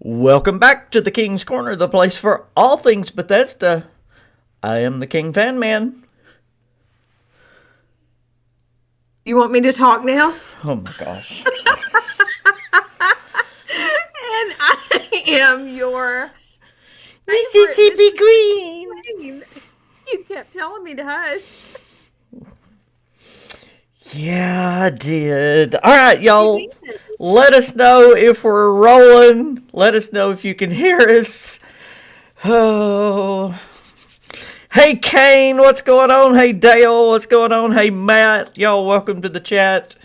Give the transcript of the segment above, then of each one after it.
Welcome back to the King's Corner, the place for all things Bethesda. I am the KingFanMan. You want me to talk now? Oh my gosh. And I am your Mississippi Queen. Queen. You kept telling me to hush. Yeah, I did. All right, y'all. Let us know if we're rolling. Let us know if you can hear us. Oh. Hey, Kane, what's going on? Hey, Dale, what's going on? Hey, Matt, y'all, welcome to the chat.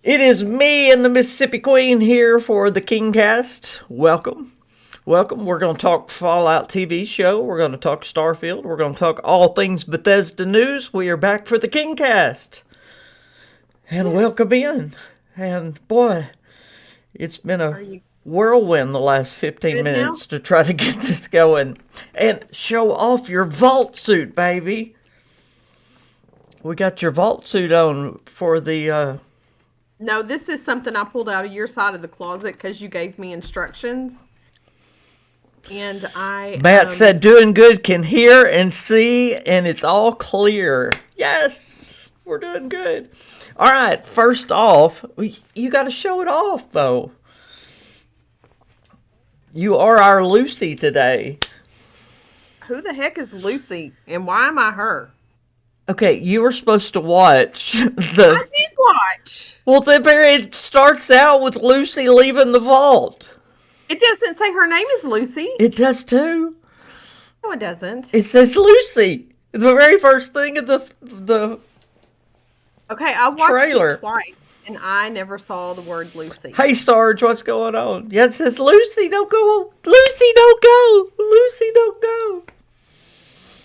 It is me and the Mississippi Queen here for the KingCast. Welcome. Welcome. We're going to talk Fallout TV show. We're going to talk Starfield. We're going to talk all things Bethesda news. We are back for the KingCast. And welcome in. And boy, it's been a whirlwind the last 15 minutes to try to get this going. And show off your vault suit, baby. We got your vault suit on for the... No, this is something I pulled out of your side of the closet because you gave me instructions. And Matt said, doing good, can hear and see, and it's all clear. Yes, we're doing good. All right, first off, you got to show it off, though. You are our Lucy today. Who the heck is Lucy, and why am I her? Okay, you were supposed to watch I did watch. Well, it starts out with Lucy leaving the vault. It doesn't say her name is Lucy. It does, too. No, it doesn't. It says Lucy. The very first thing of the Okay, I watched trailer. It twice, and I never saw the word Lucy. Hey, Sarge, what's going on? Yeah, it says, Lucy, don't go. Lucy, don't go. Lucy, don't go.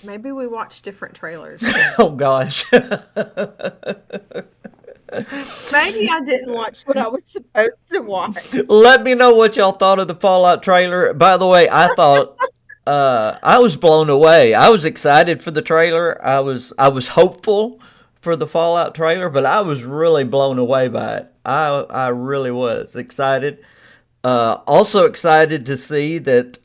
Maybe we watched different trailers. Oh, gosh. Maybe I didn't watch what I was supposed to watch. Let me know what y'all thought of the Fallout trailer. By the way, I thought... I was blown away. I was excited for the trailer. I was hopeful for the Fallout trailer, but I was really blown away by it. I really was excited. Also excited to see that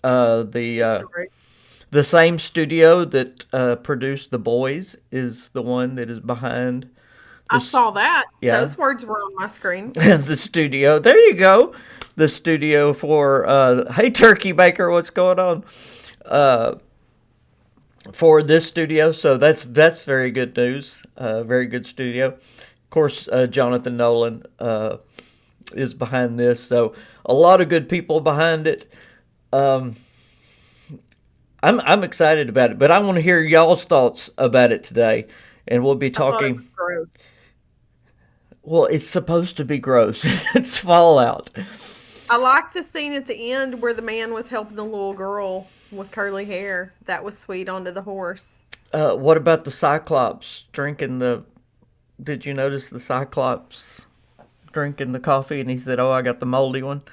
the same studio that produced The Boys is the one that is behind. I saw that. Yeah. Those words were on my screen. The studio. There you go. The studio for hey, Turkey Baker, what's going on? For this studio, so that's very good news. Very good studio. Of course, Jonathan Nolan is behind this, so a lot of good people behind it. I'm excited about it, but I want to hear y'all's thoughts about it today, and we'll be talking. I thought it was gross. Well, it's supposed to be gross. It's Fallout. I like the scene at the end where the man was helping the little girl with curly hair. That was sweet onto the horse. What about the Cyclops drinking the... Did you notice the Cyclops drinking the coffee? And he said, oh, I got the moldy one.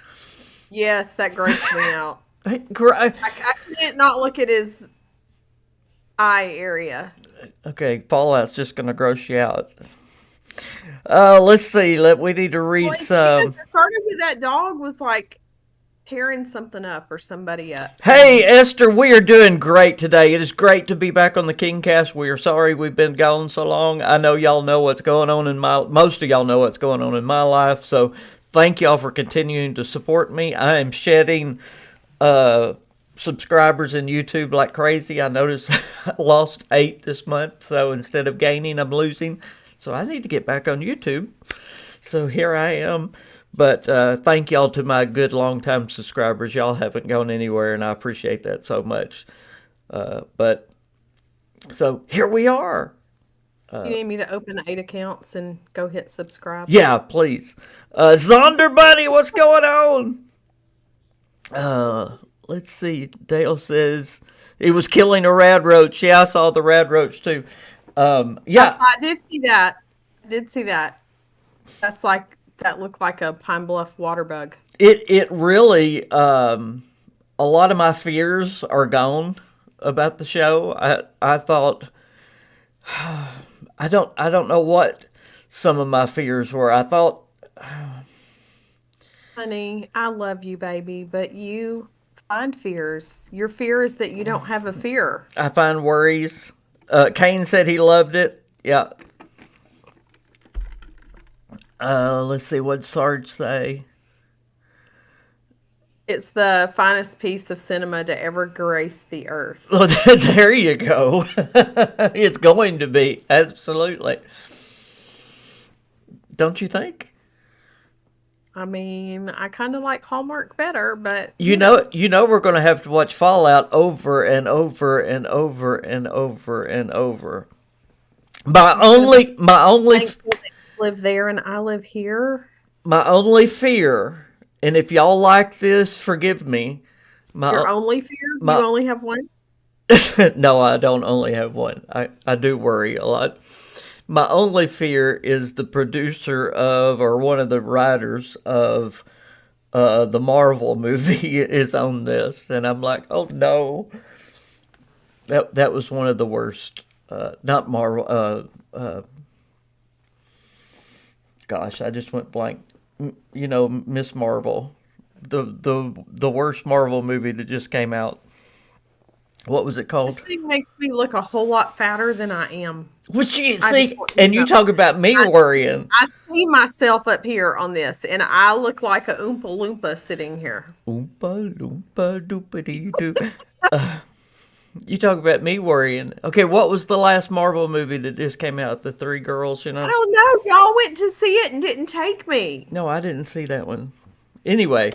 Yes, that grossed me out. I can't not look at his eye area. Okay, Fallout's just going to gross you out. Let's see. We need to read some. Because it started with that dog was like tearing something up or somebody up. Hey, Esther, we are doing great today. It is great to be back on the KingCast. We are sorry we've been gone so long. I know y'all know what's going on most of y'all know what's going on in my life. So thank y'all for continuing to support me. I am shedding subscribers in YouTube like crazy. I noticed I lost 8 this month. So instead of gaining, I'm losing. So I need to get back on YouTube. So here I am. But thank y'all to my good long-time subscribers. Y'all haven't gone anywhere, and I appreciate that so much. But so here we are. You need me to open 8 accounts and go hit subscribe? Yeah, please. Zonder Bunny, what's going on? Let's see. Dale says he was killing a rad roach. Yeah, I saw the rad roach too. Yeah, I did see that. That looked like a Pine Bluff water bug. It really a lot of my fears are gone about the show. I thought I don't know what some of my fears were. I thought Honey, I love you, baby, but you find fears. Your fear is that you don't have a fear. I find worries. Kane said he loved it. Yeah. Let's see what Sarge say. It's the finest piece of cinema to ever grace the earth. Well, there you go. It's going to be. Absolutely. Don't you think? I mean, I kind of like Hallmark better, but you know we're going to have to watch Fallout over and over and over and over and over. My only live there and I live here. My only fear, and if y'all like this, forgive me. Your only fear? You only have one? No, I don't only have one. I do worry a lot. My only fear is the producer of, or one of the writers of, the Marvel movie is on this, and I'm like, oh no. That was one of the worst. Not Marvel. Gosh, I just went blank. You know, Miss Marvel, the worst Marvel movie that just came out. What was it called? This thing makes me look a whole lot fatter than I am. Which you see, and you talk about me worrying. I see myself up here on this, and I look like a Oompa Loompa sitting here. Oompa Loompa doopity doo. You talk about me worrying. Okay, what was the last Marvel movie that just came out? The Three Girls, you know? I don't know. Y'all went to see it and didn't take me. No, I didn't see that one. Anyway,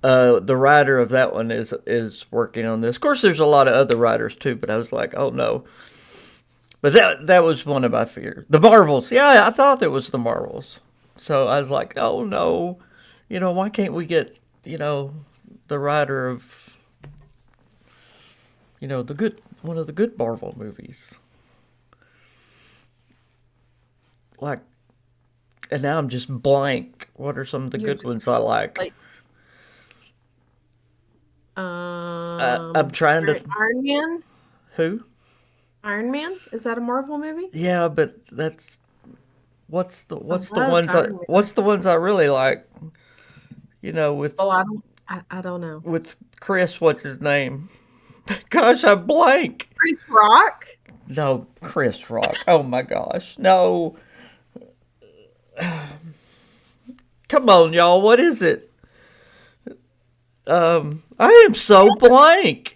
the writer of that one is working on this. Of course, there's a lot of other writers too, but I was like, oh no. But that was one of my fears. The Marvels. Yeah, I thought it was the Marvels. So I was like, oh no. You know, why can't we get, you know, the writer of, you know, one of the good Marvel movies. Like, and now I'm just blank. What are some of the good ones I like? I'm trying to. Iron Man. Who? Iron Man? Is that a Marvel movie? Yeah, but that's what's the ones I really like? You know, with I don't know. With Chris, what's his name? Gosh, I'm blank. Chris Rock? No, Chris Rock. Oh my gosh, no. Come on, y'all. What is it? I am so blank.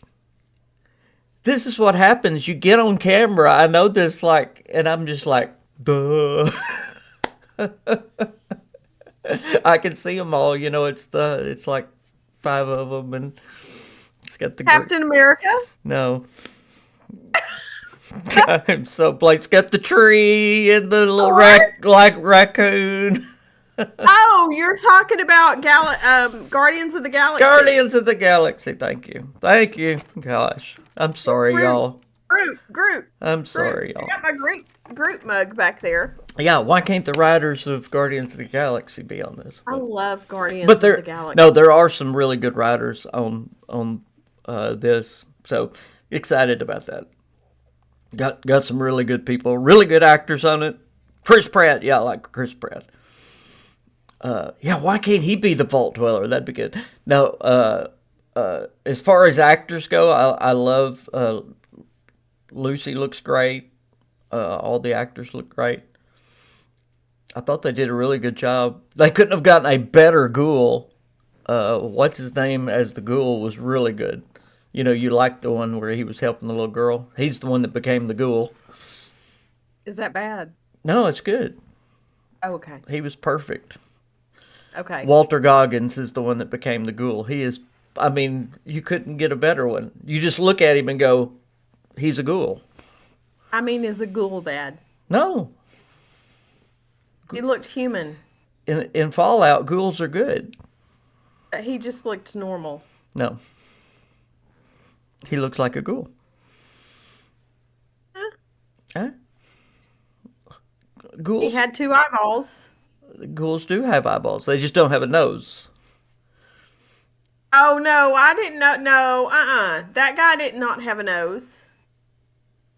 This is what happens. You get on camera. I know this, like, and I'm just like, duh. I can see them all. You know, it's like 5 of them, and it's got the Captain America. No. I'm so blank. It's got the tree and the little raccoon. Oh, you're talking about Guardians of the Galaxy. Guardians of the Galaxy. Thank you. Gosh, I'm sorry, y'all. Groot. I'm sorry, y'all. I got my Groot mug back there. Yeah, why can't the writers of Guardians of the Galaxy be on this? I love Guardians of the Galaxy. No, there are some really good writers on this, so excited about that. Got some really good people, really good actors on it. Chris Pratt, yeah, I like Chris Pratt. Yeah, why can't he be the Vault Dweller? That'd be good. No, as far as actors go, I love Lucy looks great. All the actors look great. I thought they did a really good job. They couldn't have gotten a better ghoul. What's his name as the ghoul was really good. You know, you liked the one where he was helping the little girl. He's the one that became the ghoul. Is that bad? No, it's good. Oh, okay. He was perfect. Okay. Walter Goggins is the one that became the ghoul. He is, I mean, you couldn't get a better one. You just look at him and go, he's a ghoul. I mean, is a ghoul bad? No. He looked human. In Fallout, ghouls are good. He just looked normal. No. He looks like a ghoul. Huh? Ghouls. He had 2 eyeballs. Ghouls do have eyeballs. They just don't have a nose. Oh, no. I didn't know. No. That guy did not have a nose.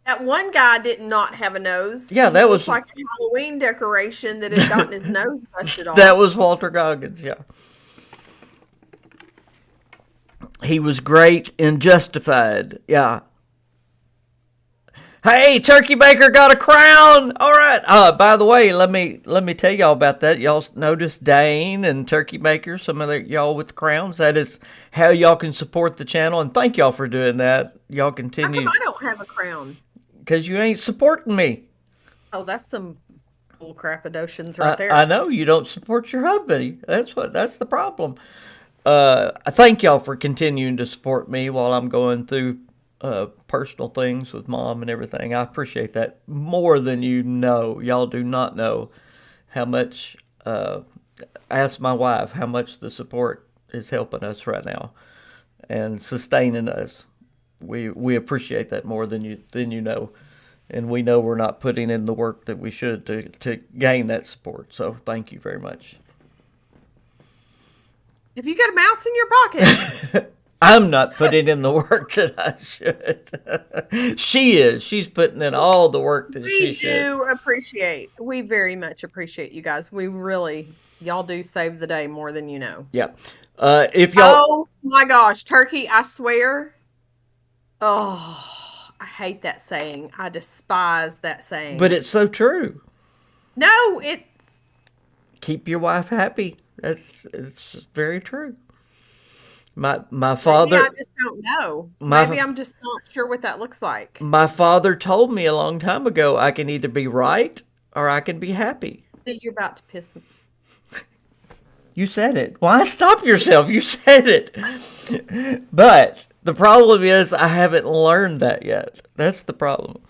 That one guy did not have a nose. Yeah, that was like a Halloween decoration that had gotten his nose busted off. That was Walter Goggins, yeah. He was great in Justified. Yeah. Hey, Turkey Baker got a crown. All right. By the way, let me tell y'all about that. Y'all noticed Dane and Turkey Baker, some of y'all with the crowns. That is how y'all can support the channel, and thank y'all for doing that. Y'all continue. How come I don't have a crown? Because you ain't supporting me. Oh, that's some bull crapadotions right there. I know you don't support your hubby. That's the problem. I thank y'all for continuing to support me while I'm going through personal things with Mom and everything. I appreciate that more than you know. Y'all do not know how much. Ask my wife how much the support is helping us right now and sustaining us. We appreciate that more than you know, and we know we're not putting in the work that we should to gain that support. So thank you very much. If you got a mouse in your pocket. I'm not putting in the work that I should. She is. She's putting in all the work that she should. We very much appreciate you guys. Y'all do save the day more than you know. Yeah. If y'all. Oh my gosh, Turkey! I swear. Oh, I hate that saying. I despise that saying. But it's so true. No, it's. Keep your wife happy. It's very true. My father. Maybe I just don't know. Maybe I'm just not sure what that looks like. My father told me a long time ago, I can either be right or I can be happy. You're about to piss me. You said it. Why stop yourself? You said it. But the problem is I haven't learned that yet. That's the problem.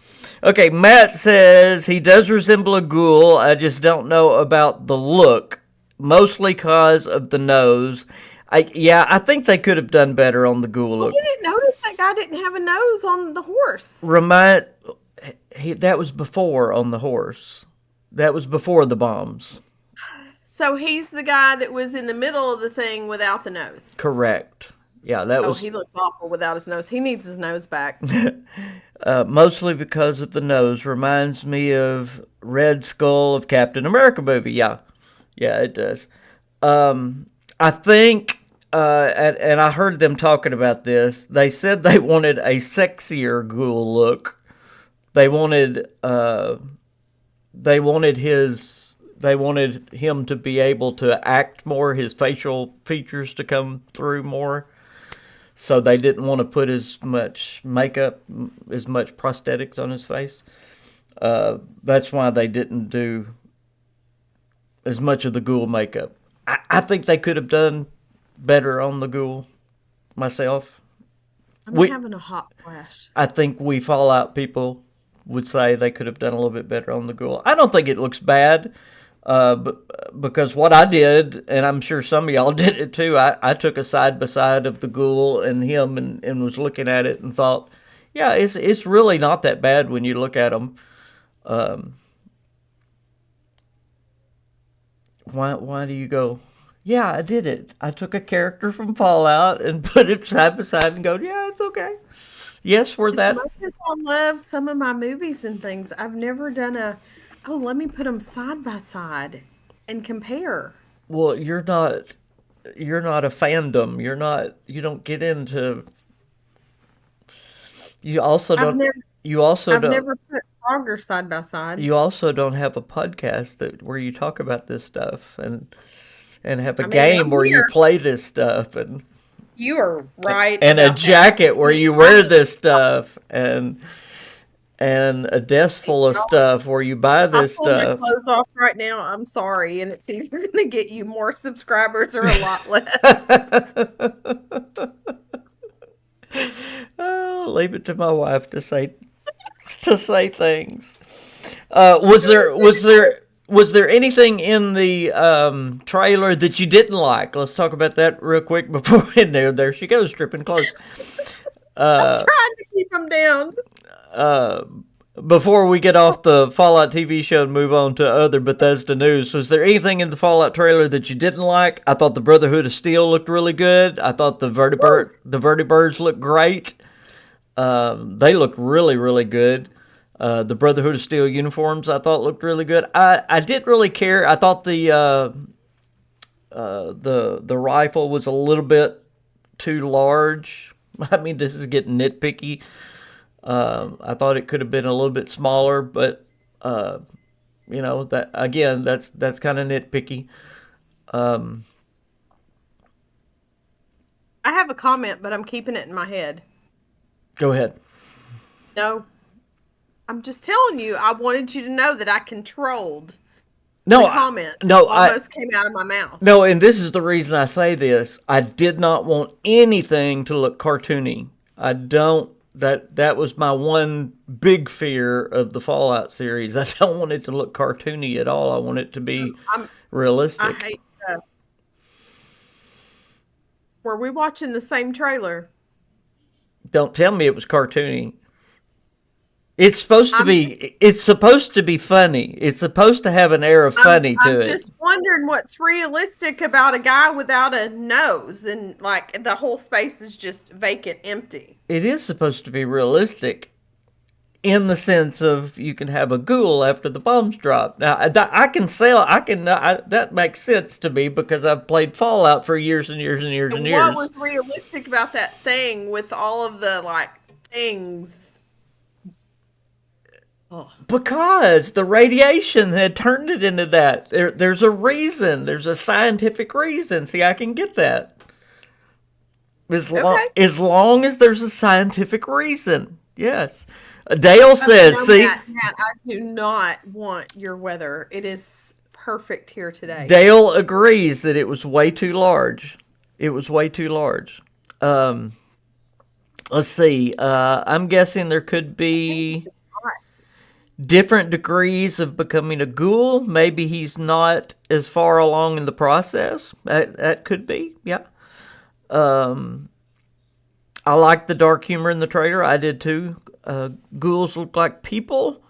Okay, Matt says he does resemble a ghoul. I just don't know about the look, mostly because of the nose. I think they could have done better on the ghoul look. I didn't notice that guy didn't have a nose on the horse. That was before on the horse. That was before the bombs. So he's the guy that was in the middle of the thing without the nose. Correct. Yeah, that was. Oh, he looks awful without his nose. He needs his nose back. Mostly because of the nose. Reminds me of Red Skull of Captain America movie. Yeah, it does. I think. And I heard them talking about this. They said they wanted a sexier ghoul look. They wanted him to be able to act more, his facial features to come through more. So they didn't want to put as much makeup, as much prosthetics on his face. That's why they didn't do as much of the ghoul makeup. I think they could have done better on the ghoul myself. I'm having a hot flash. I think we Fallout people would say they could have done a little bit better on the ghoul. I don't think it looks bad, because what I did, and I'm sure some of y'all did it too, I took a side by side of the ghoul and him and was looking at it and thought, yeah, it's really not that bad when you look at them. Why do you go? Yeah, I did it. I took a character from Fallout and put it side by side and go, yeah, it's okay. Yes, we're that. As much as I love some of my movies and things, I've never done let me put them side by side and compare. Well, you're not a fandom. You don't get into. You also don't. I've never put Frogger side by side. You also don't have a podcast where you talk about this stuff and have a game where you play this stuff, and you are right, and a jacket where you wear this stuff, and a desk full of stuff where you buy this stuff. I'm clothes off right now. I'm sorry, and it's either going to get you more subscribers or a lot less. Oh, leave it to my wife to say things. Was there anything in the trailer that you didn't like? Let's talk about that real quick before there she goes, stripping clothes. I'm trying to keep them down. Before we get off the Fallout TV show and move on to other Bethesda news, was there anything in the Fallout trailer that you didn't like? I thought the Brotherhood of Steel looked really good. I thought the Vertibirds looked great. They looked really, really good. The Brotherhood of Steel uniforms I thought looked really good. I didn't really care. I thought the rifle was a little bit too large. I mean, this is getting nitpicky. I thought it could have been a little bit smaller, but that again, that's kind of nitpicky. I have a comment, but I'm keeping it in my head. Go ahead. No, I'm just telling you. I wanted you to know that I controlled. No, the comment. No, almost came out of my mouth. No, and this is the reason I say this. I did not want anything to look cartoony. I don't. That was my one big fear of the Fallout series. I don't want it to look cartoony at all. I want it to be realistic. I hate that. Were we watching the same trailer? Don't tell me it was cartoony. It's supposed to be. It's supposed to be funny. It's supposed to have an air of funny to it. I'm just wondering what's realistic about a guy without a nose and like the whole space is just vacant, empty. It is supposed to be realistic, in the sense of you can have a ghoul after the bombs drop. Now I can sell. That makes sense to me because I've played Fallout for years and years and years and years. What was realistic about that thing with all of the like things? Because the radiation had turned it into that. There's a reason. There's a scientific reason. See, I can get that. As long as there's a scientific reason. Yes. Dale says, see. Matt, I do not want your weather. It is perfect here today. Dale agrees that it was way too large. It was way too large. Let's see. I'm guessing there could be different degrees of becoming a ghoul. Maybe he's not as far along in the process. That could be, yeah. I like the dark humor in the trailer. I did too. Ghouls look like people.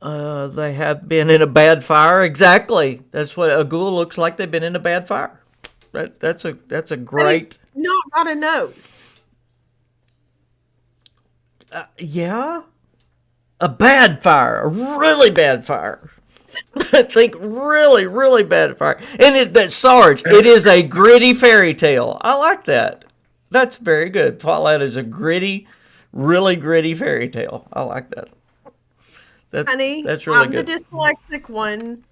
They have been in a bad fire. Exactly. That's what a ghoul looks like. They've been in a bad fire. That's a great. Not got a nose. Yeah. A bad fire, a really bad fire. I think really, really bad fire. And Sarge, it is a gritty fairy tale. I like that. That's very good. Fallout is a gritty, really gritty fairy tale. I like that. Honey, that's really good. I'm the dyslexic one,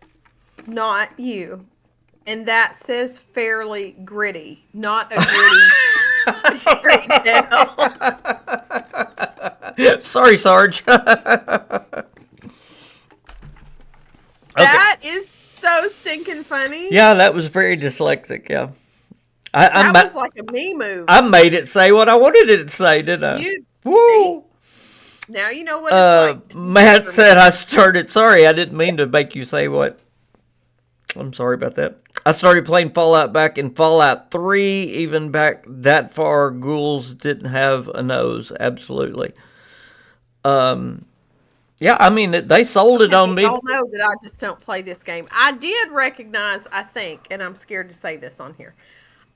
not you. And that says fairly gritty, not a gritty fairy tale. Sorry, Sarge. That is so stinking funny. Yeah, that was very dyslexic, yeah. That was like a me move. I made it say what I wanted it to say, didn't I? Woo! Now you know what it's like. Matt said I started. Sorry, I didn't mean to make you say what. I'm sorry about that. I started playing Fallout back in Fallout 3. Even back that far, ghouls didn't have a nose. Absolutely. Yeah, I mean, they sold it on me. You all know that I just don't play this game. I did recognize, I think, and I'm scared to say this on here.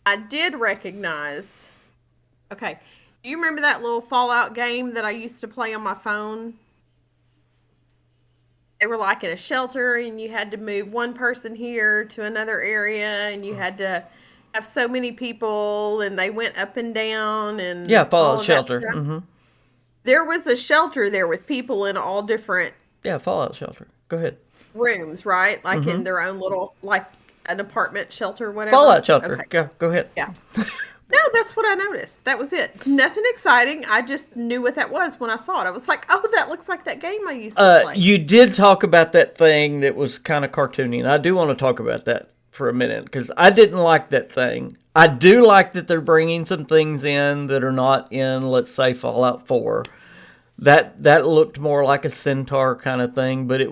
I did recognize. Okay, do you remember that little Fallout game that I used to play on my phone? They were like in a shelter, and you had to move one person here to another area, and you had to have so many people, and they went up and down, and yeah, Fallout Shelter. Mm-hmm. There was a shelter there with people in all different. Yeah, Fallout Shelter. Go ahead. Rooms, right? Like in their own little, like an apartment shelter, whatever. Fallout Shelter. Okay. Go ahead. Yeah. No, that's what I noticed. That was it. Nothing exciting. I just knew what that was when I saw it. I was like, oh, that looks like that game I used to play. You did talk about that thing that was kind of cartoony, and I do want to talk about that for a minute, because I didn't like that thing. I do like that they're bringing some things in that are not in, let's say, Fallout 4. That looked more like a centaur kind of thing, but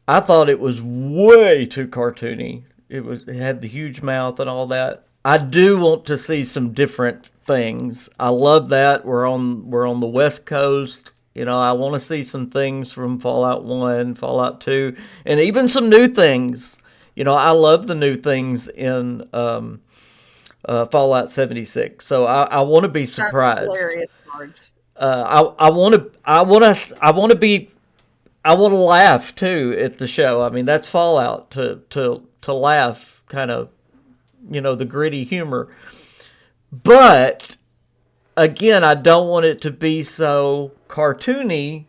I thought it was way too cartoony. It had the huge mouth and all that. I do want to see some different things. I love that we're on the West Coast. You know, I want to see some things from Fallout 1, Fallout 2, and even some new things. You know, I love the new things in Fallout 76. So I want to be surprised. That's hilarious, Marge. I want to laugh too at the show. I mean, that's Fallout, to laugh, kind of, you know, the gritty humor. But again, I don't want it to be so cartoony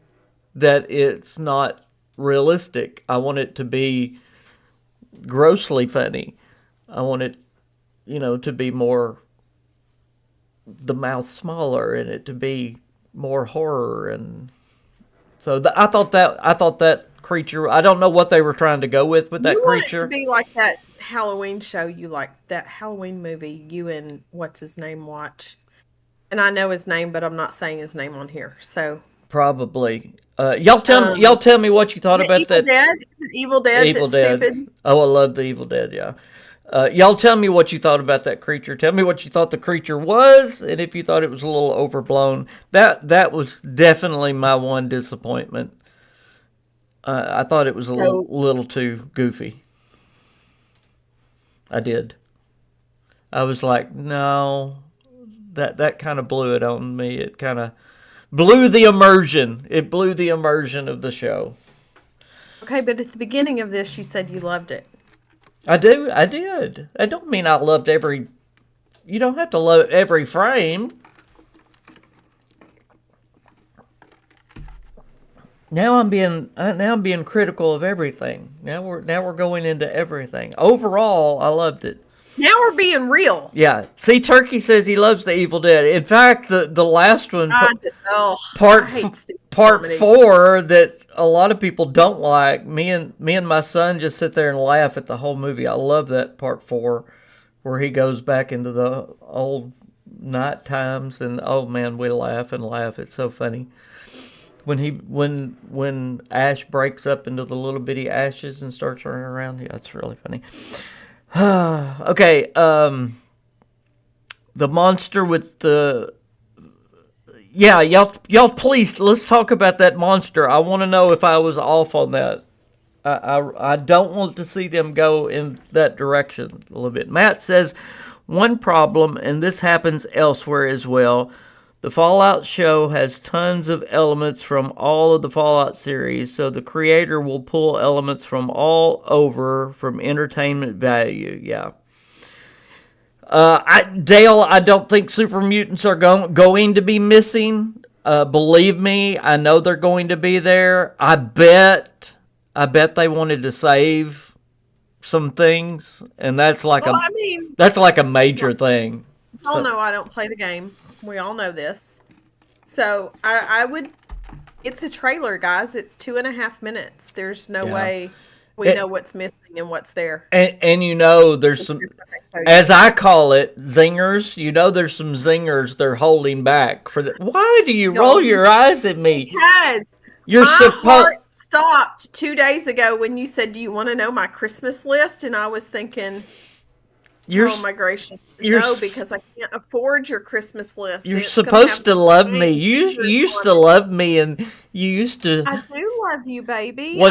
that it's not realistic. I want it to be grossly funny. I want it, to be more, the mouth smaller, and it to be more horror. And so I thought that creature, I don't know what they were trying to go with that You want it creature. to be like that Halloween show you like, that Halloween movie you and what's his name watch. And I know his name, but I'm not saying his name on here. So Probably. Y'all tell me what you thought the about Evil that. Dead? Is it Evil Dead Evil that's Dead. stupid? Oh, I love the Evil Dead. Yeah. Y'all tell me what you thought about that creature. Tell me what you thought the creature was, and if you thought it was a little overblown. That was definitely my one disappointment. I thought it was a So little too goofy. I did. I was like, no, that kind of blew it on me. It kind of blew the immersion. It blew the immersion of the show. okay, but at the beginning of this, you said you loved it. I did. I don't mean I loved every. You don't have to love every frame. Now I'm being critical of everything. Now we're going into everything. Overall, I loved it. Now we're being real. Yeah. See, Turkey says he loves the Evil Dead. In fact, the last one, I hate stupid part comedy. 4, that a lot of people don't like. Me and my son just sit there and laugh at the whole movie. I love that part 4, where he goes back into the old night times, and oh man, we laugh and laugh. It's so funny. When Ash breaks up into the little bitty ashes and starts running around, yeah, it's really funny. Okay, the monster with the... Yeah, y'all please, let's talk about that monster. I want to know if I was off on that. I don't want to see them go in that direction a little bit. Matt says, one problem, and this happens elsewhere as well, the Fallout show has tons of elements from all of the Fallout series, so the creator will pull elements from all over from entertainment value. Yeah. Dale, I don't think super mutants are going to be missing. Believe me, I know they're going to be there. I bet they wanted to save some things, and that's like that's like a major thing. Oh no, I don't play the game. We all know this. So I would. It's a trailer, guys. It's 2.5 minutes. There's no way we know what's missing and what's there. And there's some, as I call it, zingers. There's some zingers they're holding back for the. Why do you roll your eyes at me? Because you're supposed. Stopped 2 days ago when you said, "Do you want to know my Christmas list?" And I was thinking, oh my gracious, no, because I can't afford your Christmas list. You're supposed to love me. You used to love me, and you used to. I do love you, baby.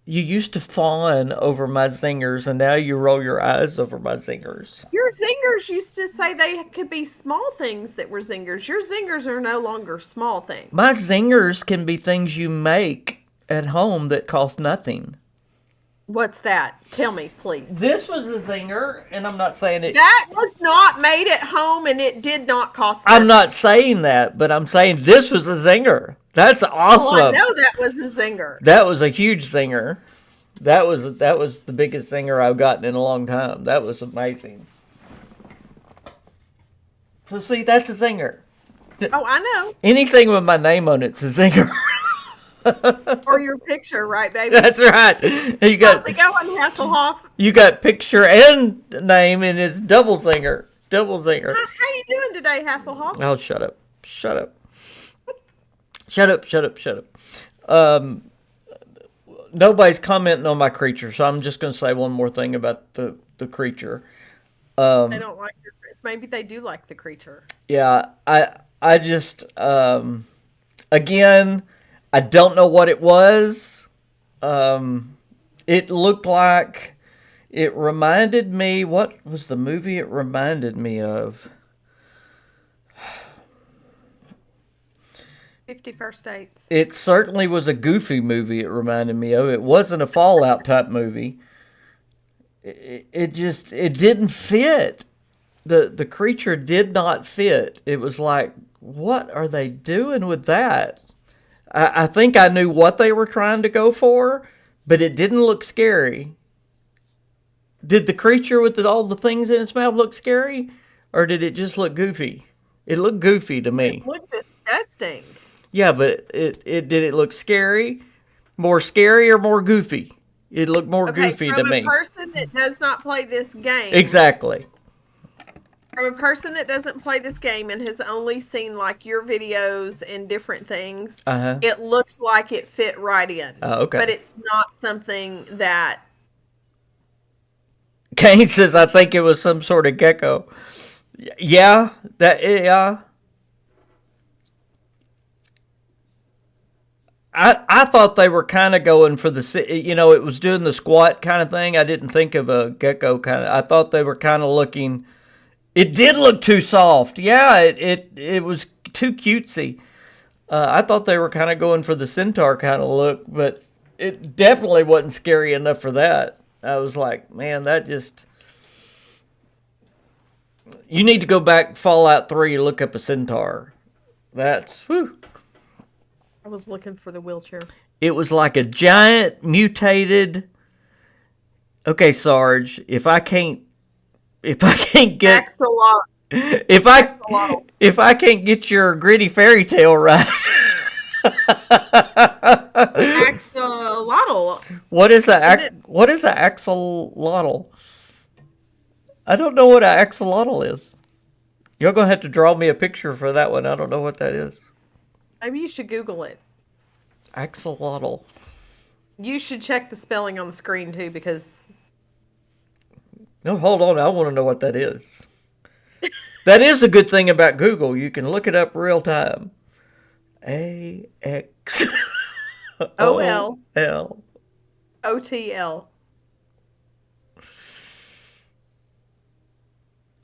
You used to fawn over my zingers, and now you roll your eyes over my zingers. Your zingers used to say they could be small things that were zingers. Your zingers are no longer small things. My zingers can be things you make at home that cost nothing. What's that? Tell me, please. This was a zinger, and I'm not saying it. That was not made at home, and it did not cost nothing. I'm not saying that, but I'm saying this was a zinger. That's awesome. Well, I know that was a zinger. That was a huge zinger. That was the biggest zinger I've gotten in a long time. That was amazing. So see, that's a zinger. Oh, I know. Anything with my name on it's a zinger. Or your picture, right, baby? That's right. You got. How's it going, Hasselhoff? You got picture and name, and it's double zinger. Double zinger. How you doing today, Hasselhoff? Oh, shut up. Shut up. Shut up. Shut up. Shut up. Nobody's commenting on my creature, so I'm just going to say one more thing about the creature. They don't like your. Maybe they do like the creature. Yeah, I just again. I don't know what it was. It looked like, it reminded me, what was the movie it reminded me of? 50 First Dates. It certainly was a Goofy movie it reminded me of. It wasn't a Fallout type movie. It didn't fit. the creature did not fit. It was like, what are they doing with that? I think I knew what they were trying to go for, but it didn't look scary. Did the creature with all the things in its mouth look scary? Or did it just look goofy? It looked goofy to me. It looked disgusting. Yeah, but it did it look scary? More scary or more goofy? It looked more goofy to me. From a person that does not play this game. Exactly. From a person that doesn't play this game and has only seen like your videos and different things, it looks like it fit right in. Oh, okay. But it's not something that... Kane says, I think it was some sort of gecko. Yeah, I thought they were kind of going for it was doing the squat kind of thing. I didn't think of a gecko kind of. I thought they were kind of looking. It did look too soft. Yeah, it was too cutesy. I thought they were kind of going for the centaur kind of look, but it definitely wasn't scary enough for that. I was like, man, that just... You need to go back Fallout 3 and look up a centaur. That's... Whew. I was looking for the wheelchair. It was like a giant mutated... Okay, Sarge, if I can't get... Axolotl. If I can't get your gritty fairy tale right... Axolotl. What is a axolotl? I don't know what an axolotl is. You're gonna have to draw me a picture for that one. I don't know what that is. Maybe you should Google it. Axolotl. You should check the spelling on the screen too, because... No, hold on. I want to know what that is. That is a good thing about Google. You can look it up real time. A-X... O-L. O-T-L.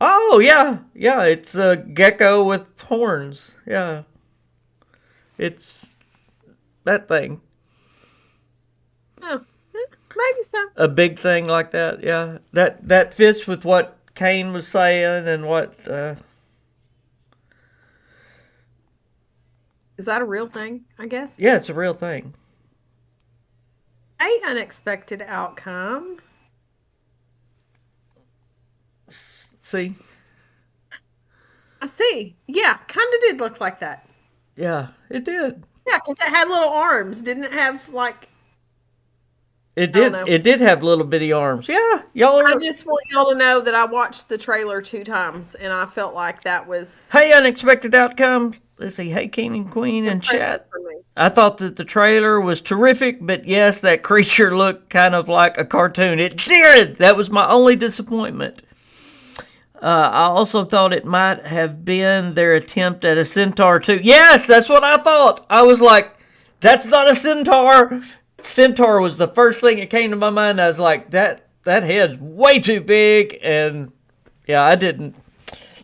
Oh, yeah. Yeah, it's a gecko with horns. Yeah. It's that thing. Oh, maybe so. A big thing like that, yeah. That fits with what Kane was saying and what... Is that a real thing, I guess? Yeah, it's a real thing. A unexpected outcome. See? I see. Yeah, kind of did look like that. Yeah, it did. Yeah, because it had little arms. Didn't it have, like... It did. It did have little bitty arms. Yeah, y'all are... I just want y'all to know that I watched the trailer 2 times, and I felt like that was... Hey, unexpected outcome. Let's see. Hey, King and Queen in chat. For me. I thought that the trailer was terrific, but yes, that creature looked kind of like a cartoon. It did! That was my only disappointment. I also thought it might have been their attempt at a centaur too. Yes, that's what I thought. I was like, that's not a centaur. Centaur was the first thing that came to my mind. I was like, that head's way too big. And yeah, I didn't.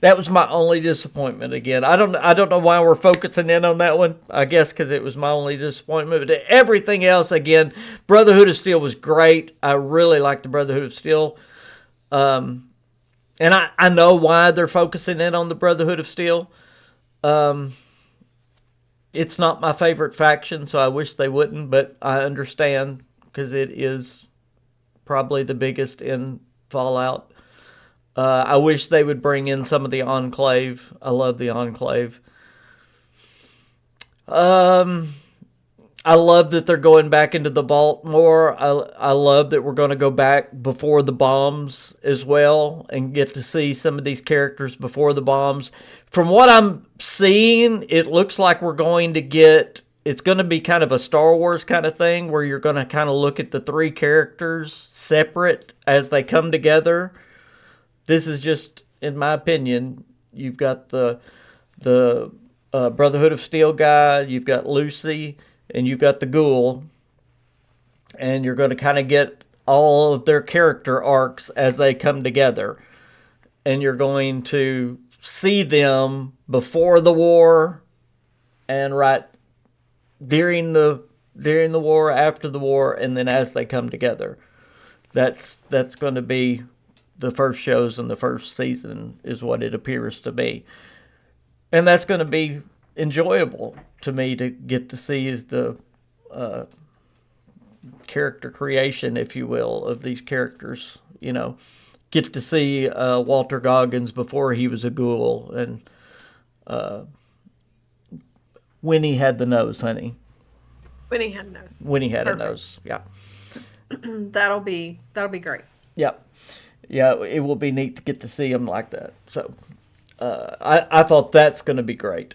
That was my only disappointment again. I don't know why we're focusing in on that one. I guess because it was my only disappointment. But everything else, again, Brotherhood of Steel was great. I really liked the Brotherhood of Steel. And I know why they're focusing in on the Brotherhood of Steel. It's not my favorite faction, so I wish they wouldn't, but I understand because it is probably the biggest in Fallout. I wish they would bring in some of the Enclave. I love the Enclave. I love that they're going back into the vault more. I love that we're going to go back before the bombs as well and get to see some of these characters before the bombs. From what I'm seeing, it looks like we're going to get... It's going to be kind of a Star Wars kind of thing where you're going to kind of look at the 3 characters separate as they come together. This is just, in my opinion, you've got the Brotherhood of Steel guy, you've got Lucy... and you've got the ghoul, and you're going to kind of get all of their character arcs as they come together. And you're going to see them before the war and right during the war, after the war, and then as they come together. That's going to be the first shows in the first season, is what it appears to be. And that's going to be enjoyable to me to get to see the character creation, if you will, of these characters. Get to see Walter Goggins before he was a ghoul, and when he had the nose, honey. When he had a nose. When he had a nose, yeah. That'll be great. Yeah, yeah. It will be neat to get to see him like that. So, I thought that's going to be great,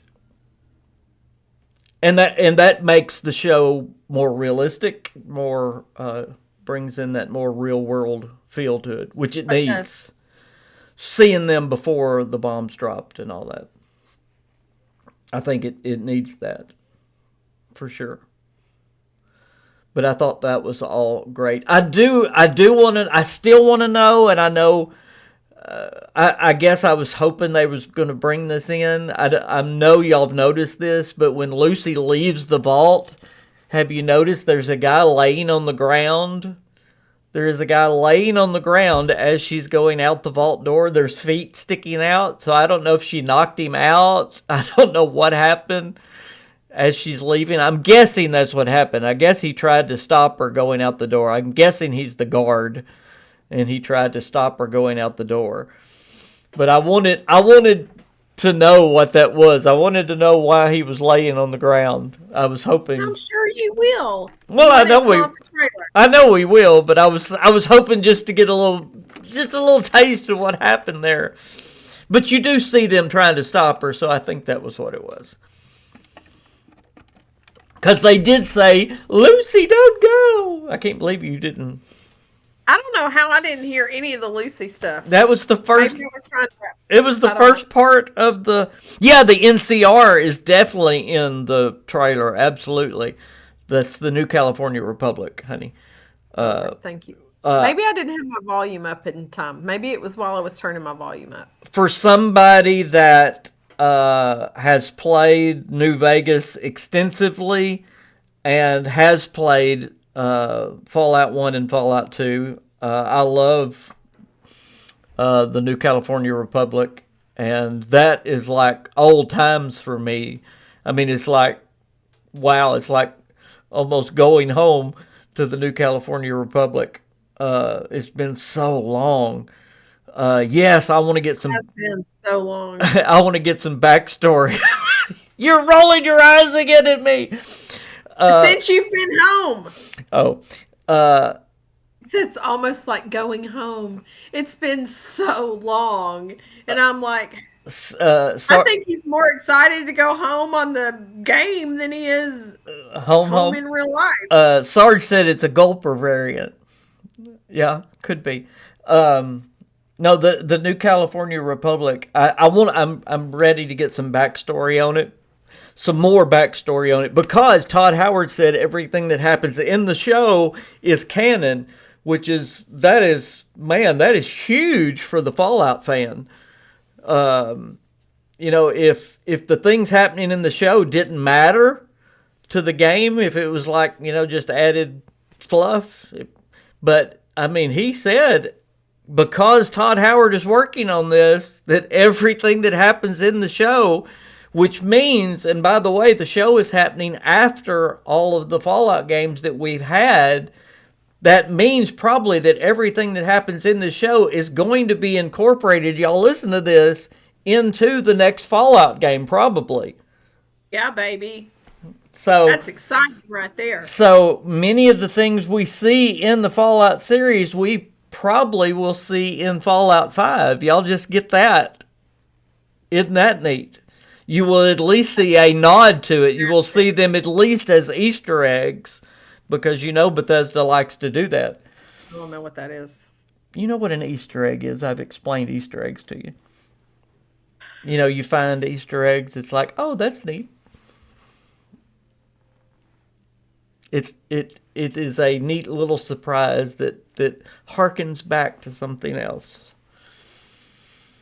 and that makes the show more realistic, more brings in that more real world feel to it, which it needs. Yes. Seeing them before the bombs dropped and all that, I think it needs that for sure. But I thought that was all great. I still want to know, and I know. I guess I was hoping they was going to bring this in. I know y'all have noticed this, but when Lucy leaves the vault, have you noticed there's a guy laying on the ground? There is a guy laying on the ground as she's going out the vault door. There's feet sticking out, so I don't know if she knocked him out. I don't know what happened as she's leaving. I'm guessing that's what happened. I guess he tried to stop her going out the door. I'm guessing he's the guard, and he tried to stop her going out the door. But I wanted to know what that was. I wanted to know why he was laying on the ground. I was hoping. I'm sure you will. Well, I know we will, but I was hoping just to get a little taste of what happened there. But you do see them trying to stop her, so I think that was what it was. Because they did say, "Lucy, don't go." I can't believe you didn't. I don't know how I didn't hear any of the Lucy stuff. That was the first. Maybe I was trying to. It was the first part of the. Yeah, the NCR is definitely in the trailer. Absolutely, that's the New California Republic, honey. Thank you. Maybe I didn't have my volume up in time. Maybe it was while I was turning my volume up. For somebody that has played New Vegas extensively and has played Fallout 1 and Fallout 2. I love the New California Republic, and that is like old times for me. I mean, it's like, wow, it's like almost going home to the New California Republic. It's been so long. Yes, I want to get some... That's been so long. I want to get some backstory. You're rolling your eyes again at me. Since you've been home. Oh. It's almost like going home. It's been so long. And I'm like, I think he's more excited to go home on the game than he is home in real life. Sarge said it's a gulper variant. Yeah, could be. No, the New California Republic. I'm ready to get some backstory on it. Some more backstory on it, because Todd Howard said everything that happens in the show is canon, that is huge for the Fallout fan. If the things happening in the show didn't matter to the game, if it was like, just added fluff, but I mean, he said, because Todd Howard is working on this, that everything that happens in the show, which means, and by the way, the show is happening after all of the Fallout games that we've had. That means probably that everything that happens in the show is going to be incorporated, y'all listen to this, into the next Fallout game, probably. Yeah, baby. So that's exciting right there. So many of the things we see in the Fallout series, we probably will see in Fallout 5. Y'all just get that. Isn't that neat? You will at least see a nod to it. You will see them at least as Easter eggs, because Bethesda likes to do that. I don't know what that is. You know what an Easter egg is? I've explained Easter eggs to you. You find Easter eggs, it's like, oh, that's neat. It is a neat little surprise that harkens back to something else.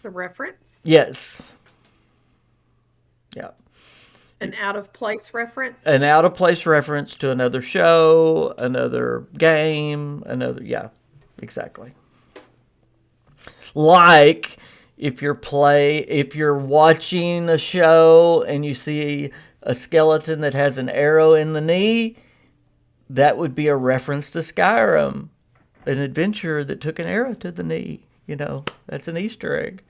The reference? Yes. Yeah. An out-of-place reference? An out-of-place reference to another show, another game, yeah, exactly. Like if you're watching a show and you see a skeleton that has an arrow in the knee, that would be a reference to Skyrim, an adventurer that took an arrow to the knee. That's an Easter egg.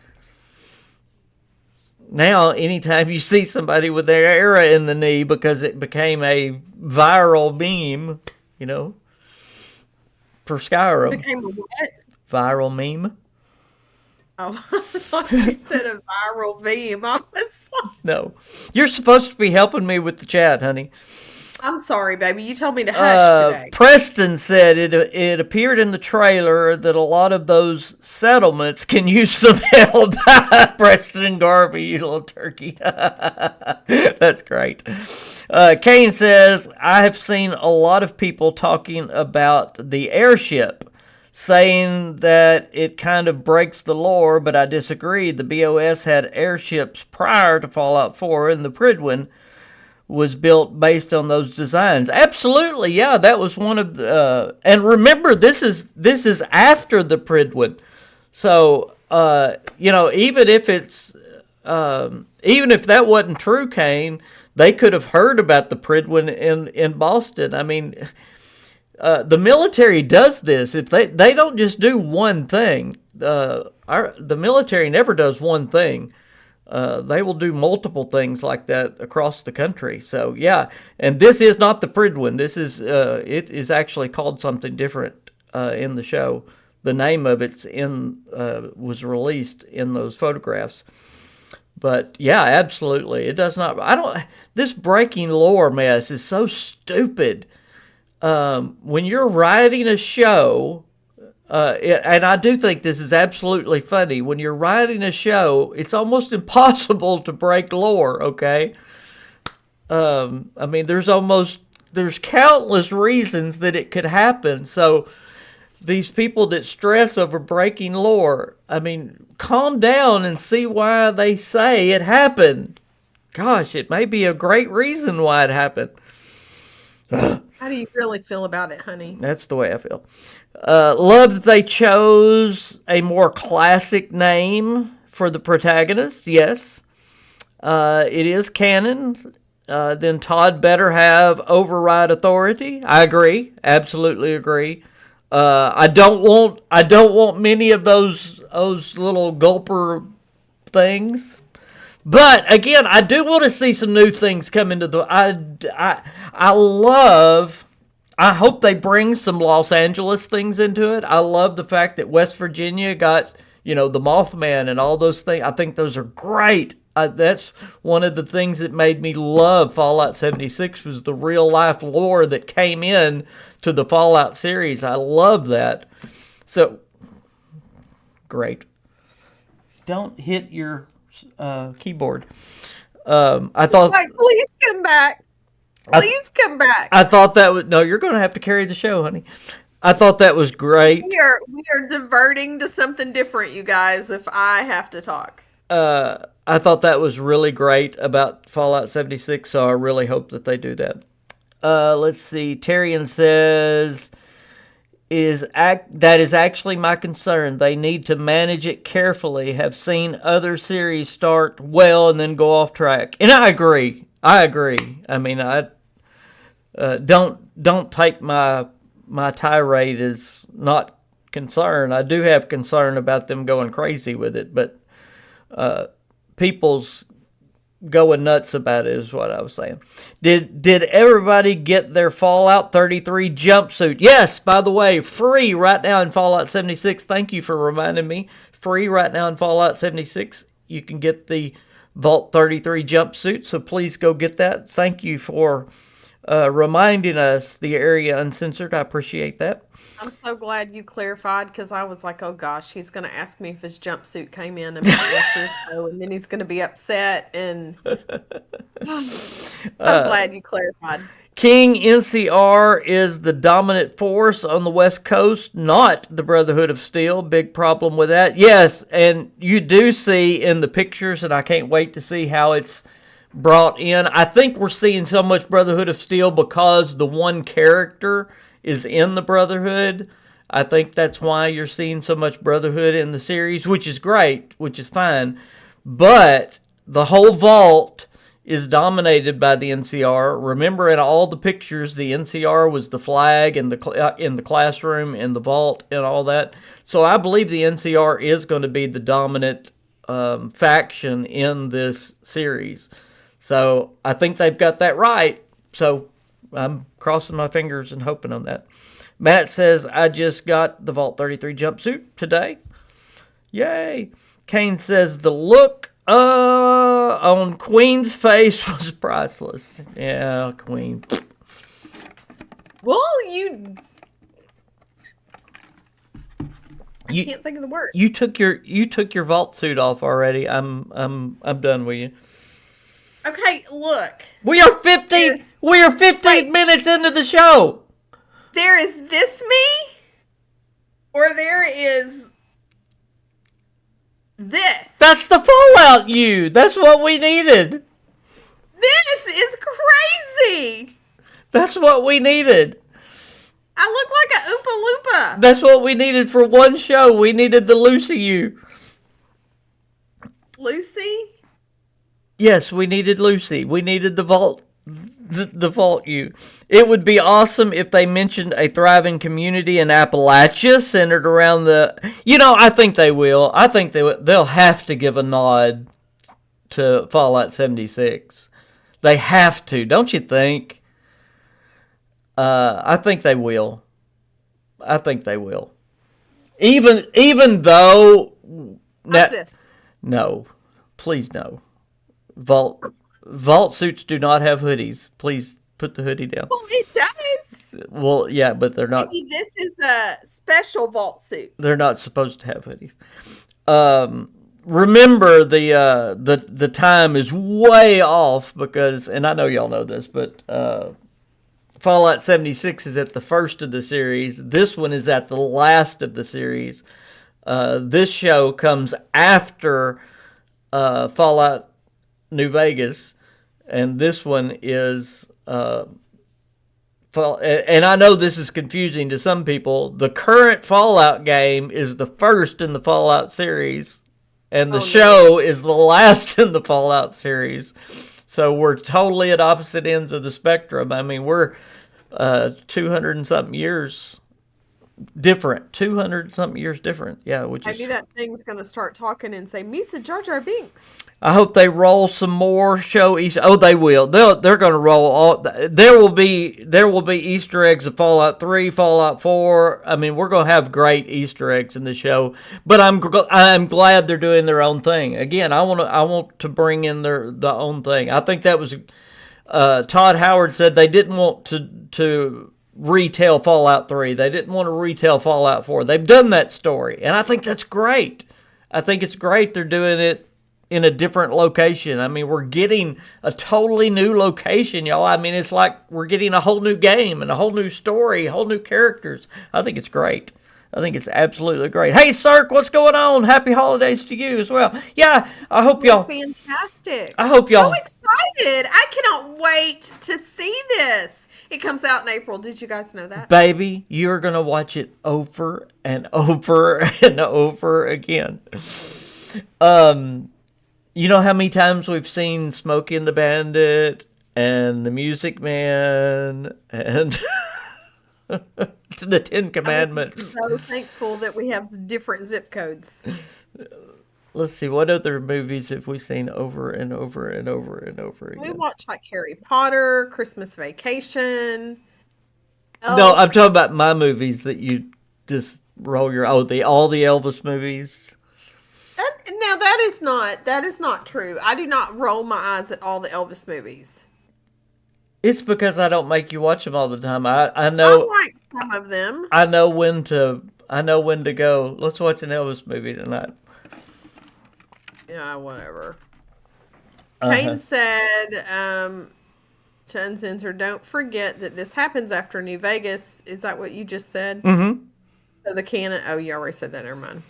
Now, anytime you see somebody with their arrow in the knee because it became a viral meme, for Skyrim. It became a what? Viral meme. Oh, I thought you said a viral meme. No. You're supposed to be helping me with the chat, honey. I'm sorry, baby. You told me to hush today. Preston said it appeared in the trailer that a lot of those settlements can use some help. Preston and Garvey, you little turkey. That's great. Kane says, I have seen a lot of people talking about the airship, saying that it kind of breaks the lore, but I disagree. The BOS had airships prior to Fallout 4, and the Prydwen was built based on those designs. Absolutely, yeah, that was one of the... and remember, this is after the Prydwen. So, even if it's... even if that wasn't true, Kane, they could have heard about the Prydwen in Boston. I mean, the military does this. If they don't just do one thing. The military never does one thing. They will do multiple things like that across the country. So yeah, and this is not the Prydwen. This is it is actually called something different in the show. The name of it's was released in those photographs. But yeah, absolutely, it does not. This breaking lore mess is so stupid. When you're writing a show. And I do think this is absolutely funny. When you're writing a show, it's almost impossible to break lore, okay? I mean, there's countless reasons that it could happen. So these people that stress over breaking lore, I mean, calm down and see why they say it happened. Gosh, it may be a great reason why it happened. How do you really feel about it, honey? That's the way I feel. Love that they chose a more classic name for the protagonist. Yes. It is canon. Then Todd better have override authority. I agree. Absolutely agree. I don't want many of those little gulper things. But again, I do want to see some new things come into the. I hope they bring some Los Angeles things into it. I love the fact that West Virginia got the Mothman and all those things. I think those are great. That's one of the things that made me love Fallout 76 was the real life lore that came in to the Fallout series. I love that. So great. Don't hit your keyboard. I thought, please come back. Please come back. I thought that was, no, you're going to have to carry the show, honey. I thought that was great. We are diverting to something different, you guys, if I have to talk. I thought that was really great about Fallout 76, so I really hope that they do that. Let's see. Tyrion says, that is actually my concern. They need to manage it carefully. Have seen other series start well and then go off track. And I agree. I mean, don't take my tirade as not concern. I do have concern about them going crazy with it, but people's going nuts about it is what I was saying. Did everybody get their Fallout 33 jumpsuit? Yes, by the way, free right now in Fallout 76. Thank you for reminding me. Free right now in Fallout 76. You can get the Vault 33 jumpsuit, so please go get that. Thank you for reminding us, the Area Uncensored. I appreciate that. I'm so glad you clarified, because I was like, oh gosh, he's going to ask me if his jumpsuit came in, and my answer is no, and then he's going to be upset, and I'm glad you clarified. King NCR is the dominant force on the West Coast, not the Brotherhood of Steel. Big problem with that. Yes, and you do see in the pictures, and I can't wait to see how it's brought in. I think we're seeing so much Brotherhood of Steel because the one character is in the Brotherhood. I think that's why you're seeing so much brotherhood in the series, which is great, which is fine. But the whole vault is dominated by the NCR. Remember, in all the pictures, the NCR was the flag in the classroom, in the vault, and all that. So I believe the NCR is going to be the dominant faction in this series. So I think they've got that right. So I'm crossing my fingers and hoping on that. Matt says, I just got the Vault 33 jumpsuit today. Yay. Kane says, the look on Queen's face was priceless. Yeah, Queen. Well, I can't think of the word. You took your vault suit off already. I'm done with you. Okay, look. We are 15 minutes into the show. There is this me, or there is this. That's the Fallout you. That's what we needed. This is crazy. That's what we needed. I look like a Oompa Loompa. That's what we needed for one show. We needed the Lucy you. Lucy? Yes, we needed Lucy. We needed the Vault. The Vault you. It would be awesome if they mentioned a thriving community in Appalachia centered around the... I think they will. I think they'll have to give a nod to Fallout 76. They have to, don't you think? I think they will. I think they will. Even though... How's this? No. Please no. Vault suits do not have hoodies. Please put the hoodie down. Well, it does. Well, yeah, but they're not. Maybe this is a special vault suit. They're not supposed to have hoodies. Remember, the time is way off because, and I know y'all know this, but Fallout 76 is at the first of the series. This one is at the last of the series. This show comes after Fallout New Vegas, and this one is and I know this is confusing to some people. The current Fallout game is the first in the Fallout series, and the show is the last in the Fallout series. So we're totally at opposite ends of the spectrum. I mean, we're 200 and something years different. 200 something years different. Yeah, which maybe that thing's going to start talking and say, Misa Jar Jar Binks. I hope they roll some more show Easter. Oh, they will. They're going to roll all. There will be Easter eggs of Fallout 3, Fallout 4. I mean, we're going to have great Easter eggs in the show. But I'm glad they're doing their own thing. Again, I want to bring in their own thing. I think that was Todd Howard said they didn't want to retell Fallout 3. They didn't want to retell Fallout 4. They've done that story, and I think that's great. I think it's great they're doing it in a different location. I mean, we're getting a totally new location, y'all. I mean, it's like we're getting a whole new game and a whole new story, whole new characters. I think it's great. I think it's absolutely great. Hey, Cirque, what's going on? Happy holidays to you as well. Yeah, I hope y'all... Fantastic. I hope y'all... So excited. I cannot wait to see this. It comes out in April. Did you guys know that? Baby, you're going to watch it over and over and over again. You know how many times we've seen Smokey and the Bandit and the Music Man and the Ten Commandments? I'm so thankful that we have different zip codes. Let's see, what other movies have we seen over and over and over and over again? We watched like Harry Potter, Christmas Vacation. Elf. No, I'm talking about my movies that you just roll your all the Elvis movies. Now that is not true. I do not roll my eyes at all the Elvis movies. It's because I don't make you watch them all the time. I know. I like some of them. I know when to go. Let's watch an Elvis movie tonight. Yeah, whatever. Payne said to Uncensored, don't forget that this happens after New Vegas. Is that what you just said? Mm-hmm. So the canon. Oh, you already said that. Never mind.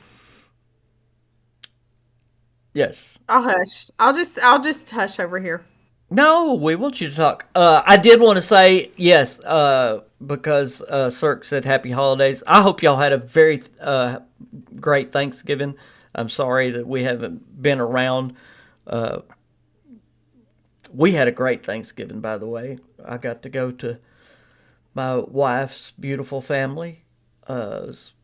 Yes. I'll hush. I'll just hush over here. No, we want you to talk. I did want to say yes, because Cirque said happy holidays. I hope y'all had a very great Thanksgiving. I'm sorry that we haven't been around. Uh, we had a great Thanksgiving, by the way. I got to go to my wife's beautiful family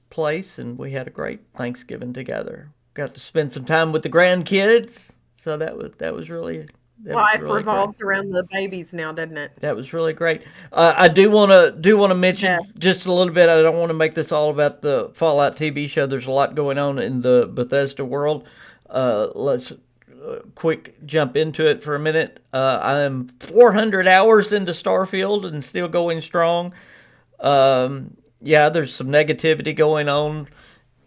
place, and we had a great Thanksgiving together. Got to spend some time with the grandkids, so that was Life really great. revolves around the babies now, doesn't it? That was really great. I do want to mention Yes. just a little bit. I don't want to make this all about the Fallout TV show. There's a lot going on in the Bethesda world. Let's quick jump into it for a minute. I am 400 hours into Starfield and still going strong. Yeah, there's some negativity going on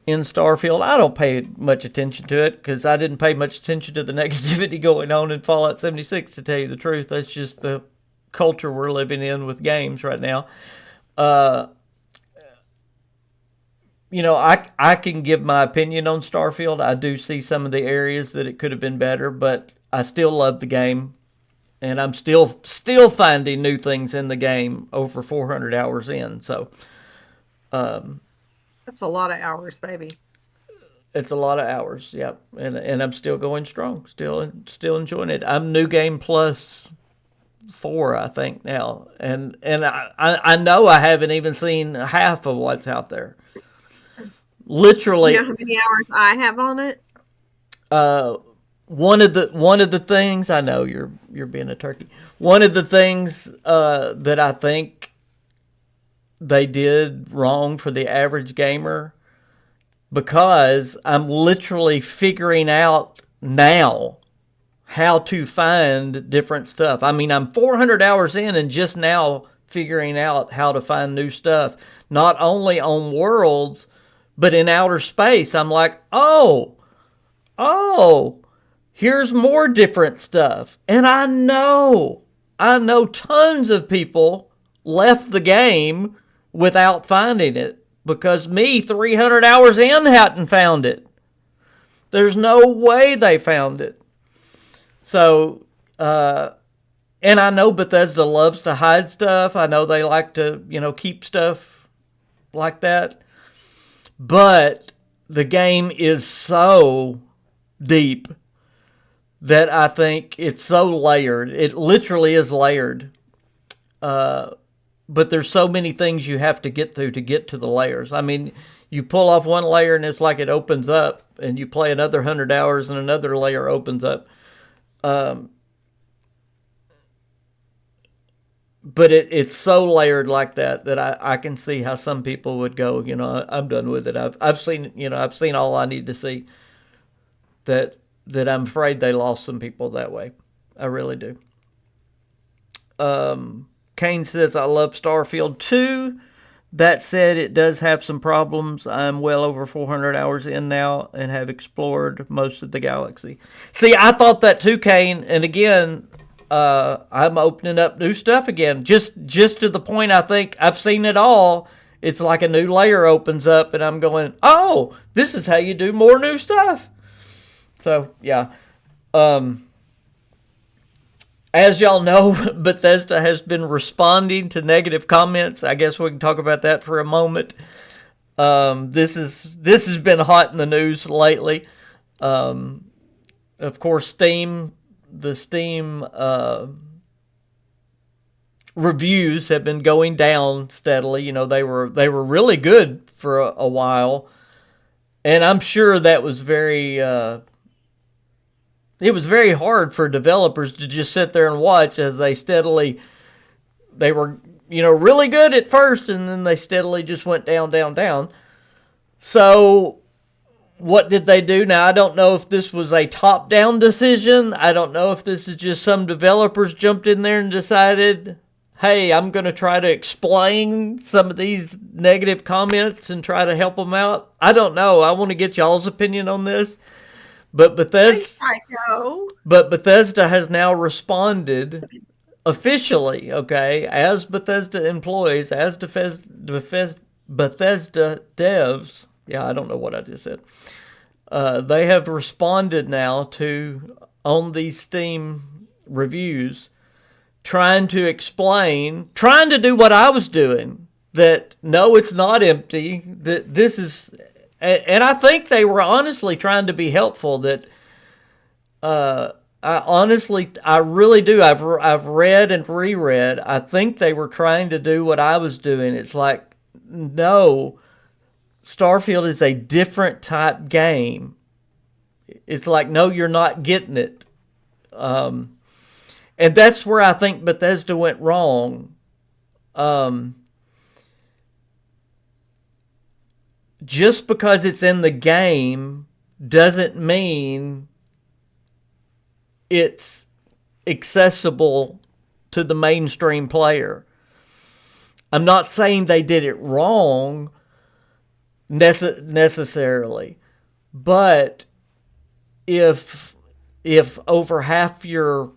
in Starfield. I don't pay much attention to it because I didn't pay much attention to the negativity going on in Fallout 76, to tell you the truth. That's just the culture we're living in with games right now. Uh, I can give my opinion on Starfield. I do see some of the areas that it could have been better, but I still love the game, and I'm still finding new things in the game over 400 hours in. So That's a lot of hours, baby. it's a lot of hours, yep. And I'm still going strong, still enjoying it. I'm New Game Plus 4, I think now, and I know I haven't even seen half of what's out there. You Literally, know how many hours I have on it? uh, one of the things I know you're being a turkey. One of the things that I think they did wrong for the average gamer, because I'm literally figuring out now how to find different stuff. I mean, I'm 400 hours in and just now figuring out how to find new stuff, not only on worlds, but in outer space. I'm like, oh, here's more different stuff. And I know tons of people left the game without finding it because me, 300 hours in, hadn't found it. There's no way they found it. So, and I know Bethesda loves to hide stuff. I know they like to, keep stuff like that. But the game is so deep that I think it's so layered. It literally is layered. But there's so many things you have to get through to get to the layers. I mean, you pull off one layer and it's like it opens up, and you play another 100 hours and another layer opens up. Um, but it's so layered like that I can see how some people would go, I'm done with it. I've seen all I need to see. That I'm afraid they lost some people that way. I really do. Kane says I love Starfield too. That said, it does have some problems. I'm well over 400 hours in now and have explored most of the galaxy. See, I thought that too, Kane. And again, I'm opening up new stuff again. Just to the point, I think I've seen it all. It's like a new layer opens up, and I'm going, oh, this is how you do more new stuff. So yeah. As y'all know, Bethesda has been responding to negative comments. I guess we can talk about that for a moment. This has been hot in the news lately. Of course, the Steam reviews have been going down steadily. They were really good for a while, and I'm sure that was very. It was very hard for developers to just sit there and watch as they were, really good at first, and then they steadily just went down, down, down. So what did they do? Now, I don't know if this was a top-down decision. I don't know if this is just some developers jumped in there and decided, hey, I'm going to try to explain some of these negative comments and try to help them out. I don't know. I want to get y'all's opinion on this. But Bethesda has now responded officially, okay, as Bethesda employees, as Bethesda devs. Yeah, I don't know what I just said. They have responded now to, on the Steam reviews trying to explain, trying to do what I was doing, that no, it's not empty, that this is, and I think they were honestly trying to be helpful, that I really do. I've read and reread. I think they were trying to do what I was doing. It's like, no, Starfield is a different type game. It's like, no, you're not getting it. And that's where I think Bethesda went wrong. Just because it's in the game doesn't mean it's accessible to the mainstream player. I'm not saying they did it wrong necessarily, but if over half your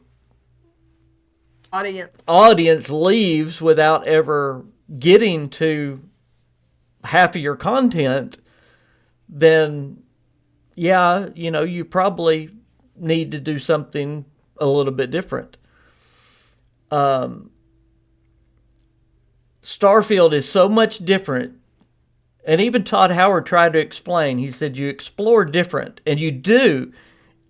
audience leaves without ever getting to half of your content, then yeah, you probably need to do something a little bit different. Starfield is so much different. And even Todd Howard tried to explain. He said, you explore different. And you do.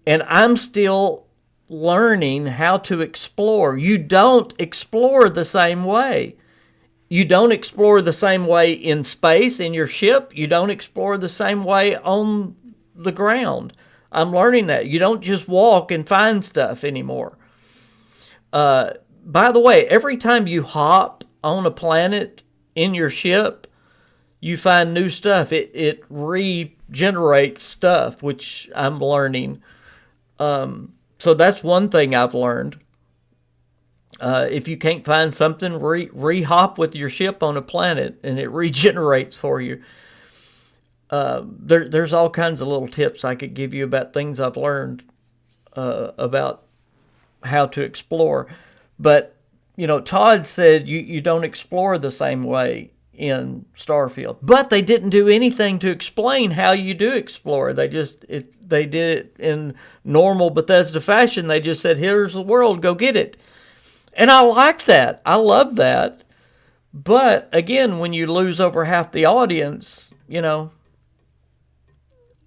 And I'm still learning how to explore. You don't explore the same way. You don't explore the same way in space, in your ship. You don't explore the same way on the ground. I'm learning that. You don't just walk and find stuff anymore. By the way, every time you hop on a planet in your ship, you find new stuff. It regenerates stuff, which I'm learning. So that's one thing I've learned. If you can't find something, re-hop with your ship on a planet, and it regenerates for you. There's all kinds of little tips I could give you about things I've learned about how to explore. But, Todd said you don't explore the same way in Starfield. But they didn't do anything to explain how you do explore. They did it in normal Bethesda fashion. They just said, here's the world, go get it. And I like that. I love that. But again, when you lose over half the audience,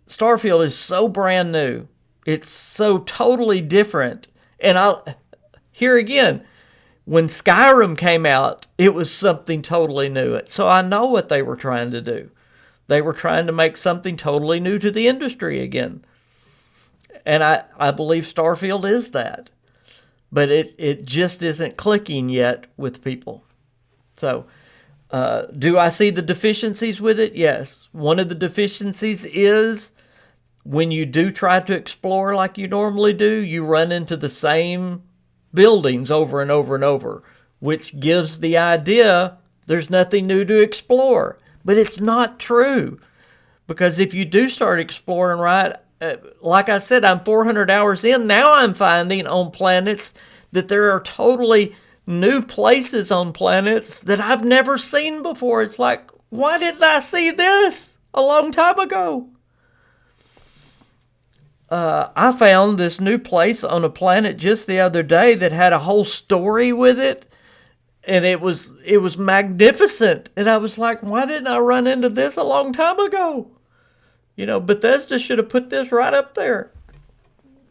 Starfield is so brand new. It's so totally different. And here again, when Skyrim came out, it was something totally new. So I know what they were trying to do. They were trying to make something totally new to the industry again. And I believe Starfield is that. But it just isn't clicking yet with people. So, do I see the deficiencies with it? Yes. One of the deficiencies is when you do try to explore like you normally do, you run into the same buildings over and over and over, which gives the idea there's nothing new to explore. But it's not true. Because if you do start exploring right, like I said, I'm 400 hours in. Now I'm finding on planets that there are totally new places on planets that I've never seen before. It's like, why didn't I see this a long time ago? I found this new place on a planet just the other day that had a whole story with it. And it was magnificent. And I was like, why didn't I run into this a long time ago? Bethesda should have put this right up there.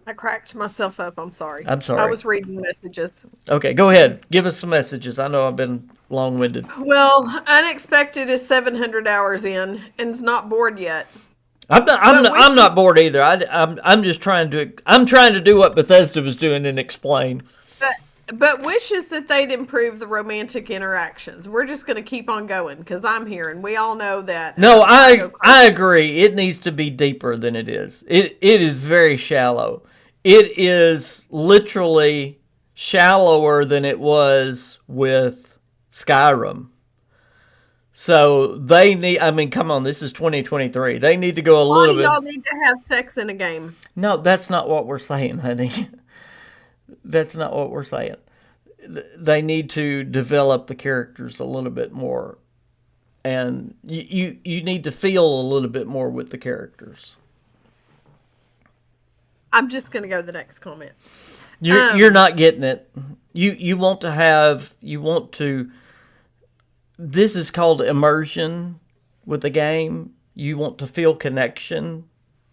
I cracked myself up. I'm sorry. I'm sorry. I was reading messages. Okay, go ahead. Give us some messages. I know I've been long-winded. Well, Unexpected is 700 hours in and is not bored yet. I'm not bored either. I'm just trying to do what Bethesda was doing and explain. But wishes that they'd improve the romantic interactions. We're just going to keep on going because I'm here and we all know that. No, I agree. It needs to be deeper than it is. It is very shallow. It is literally shallower than it was with Skyrim. So they need, come on, this is 2023. They need to go a little bit. Y'all need to have sex in a game. No, that's not what we're saying, honey. That's not what we're saying. They need to develop the characters a little bit more. And you need to feel a little bit more with the characters. I'm just going to go to the next comment. You're not getting it. You want to. This is called immersion with the game. You want to feel connection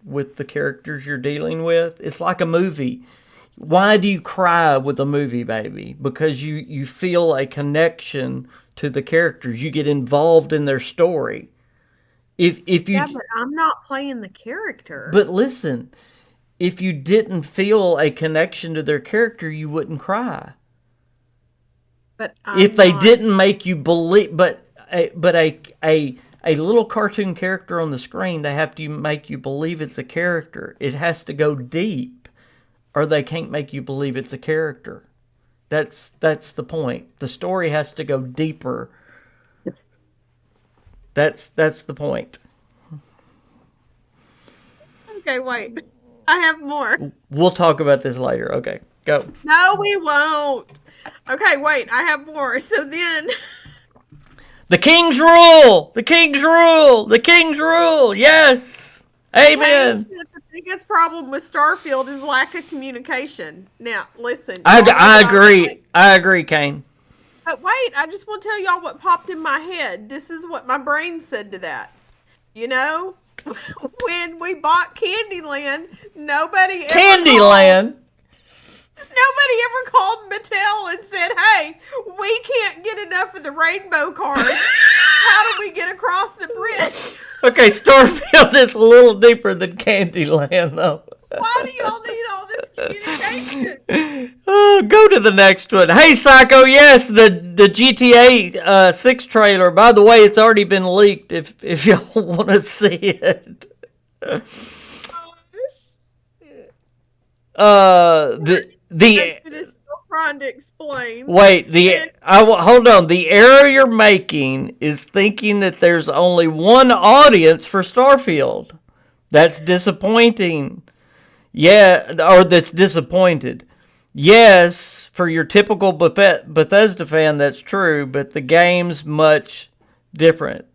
with the characters you're dealing with. It's like a movie. Why do you cry with a movie, baby? Because you feel a connection to the characters. You get involved in their story. If you but I'm not playing the character. But listen, if you didn't feel a connection to their character, you wouldn't cry. But if they didn't make you believe, but a little cartoon character on the screen, they have to make you believe it's a character. It has to go deep, or they can't make you believe it's a character. That's the point. The story has to go deeper. That's the point. Okay, wait. I have more. We'll talk about this later. Okay, go. No, we won't. Okay, wait. I have more. So then... The King's rule! The King's rule! The King's rule! Yes! Amen! The biggest problem with Starfield is lack of communication. Now, listen. I agree. I agree, Kane. But wait, I just want to tell y'all what popped in my head. This is what my brain said to that. You know, when we bought Candyland, nobody ever called Mattel and said, hey, we can't get enough of the rainbow card. How do we get across the bridge? Okay, Starfield is a little deeper than Candyland, though. Why do y'all need all this communication? Oh, go to the next one. Hey, Psycho, yes, the GTA 6 trailer. By the way, it's already been leaked if y'all want to see it. Still trying to explain. Wait, hold on. The error you're making is thinking that there's only one audience for Starfield. That's disappointing. Yeah, or that's disappointed. Yes, for your typical Bethesda fan, that's true, but the game's much different.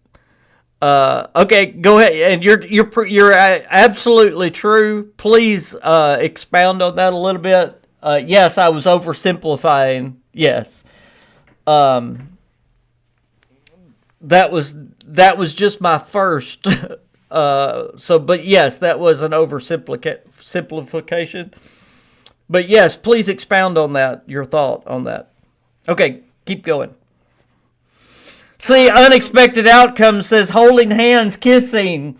Okay, go ahead, and you're absolutely true. Please expound on that a little bit. Yes, I was oversimplifying. Yes, that was just my first. But yes, that was an oversimplification. But yes, please expound on that. Your thought on that. Okay, keep going. See, unexpected outcome says holding hands, kissing.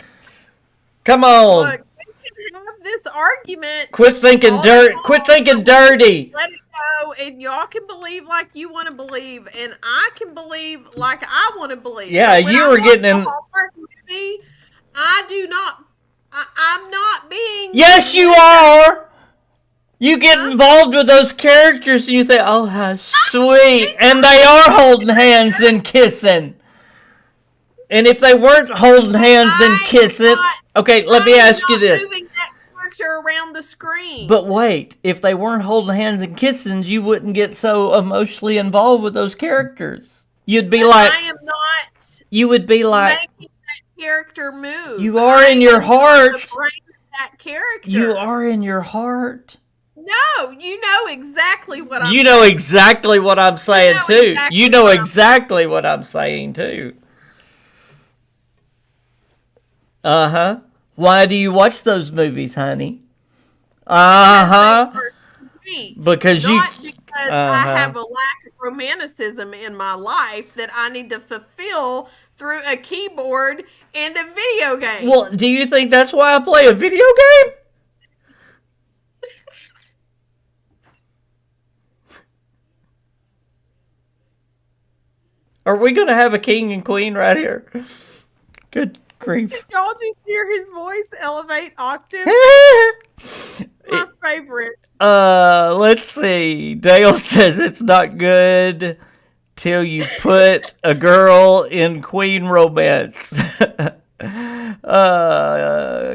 Come on. Look, we can have this argument. Quit thinking dirty. Quit thinking dirty. Let it go, and y'all can believe like you want to believe, and I can believe like I want to believe. Yeah, you were getting in. Hallmark movie, I do not. I'm not being. Yes, you are. You get involved with those characters and you think, oh, how sweet. And they are holding hands and kissing. And if they weren't holding hands and kissing... Okay, let me ask you this. Moving that character around the screen. But wait, if they weren't holding hands and kissing, you wouldn't get so emotionally involved with those characters. You'd be like... I am not... You would be like... Making that character move. You are in your heart. That character. You are in your heart. No, you know exactly what I'm saying. You know exactly what I'm saying, too. You know exactly what I'm saying, too. Uh-huh. Why do you watch those movies, honey? Uh-huh. Because not because I have a lack of romanticism in my life that I need to fulfill through a keyboard and a video game. Well, do you think that's why I play a video game? Are we going to have a king and queen right here? Good grief. Did y'all just hear his voice elevate octave? My favorite. Let's see. Dale says it's not good till you put a girl in queen romance.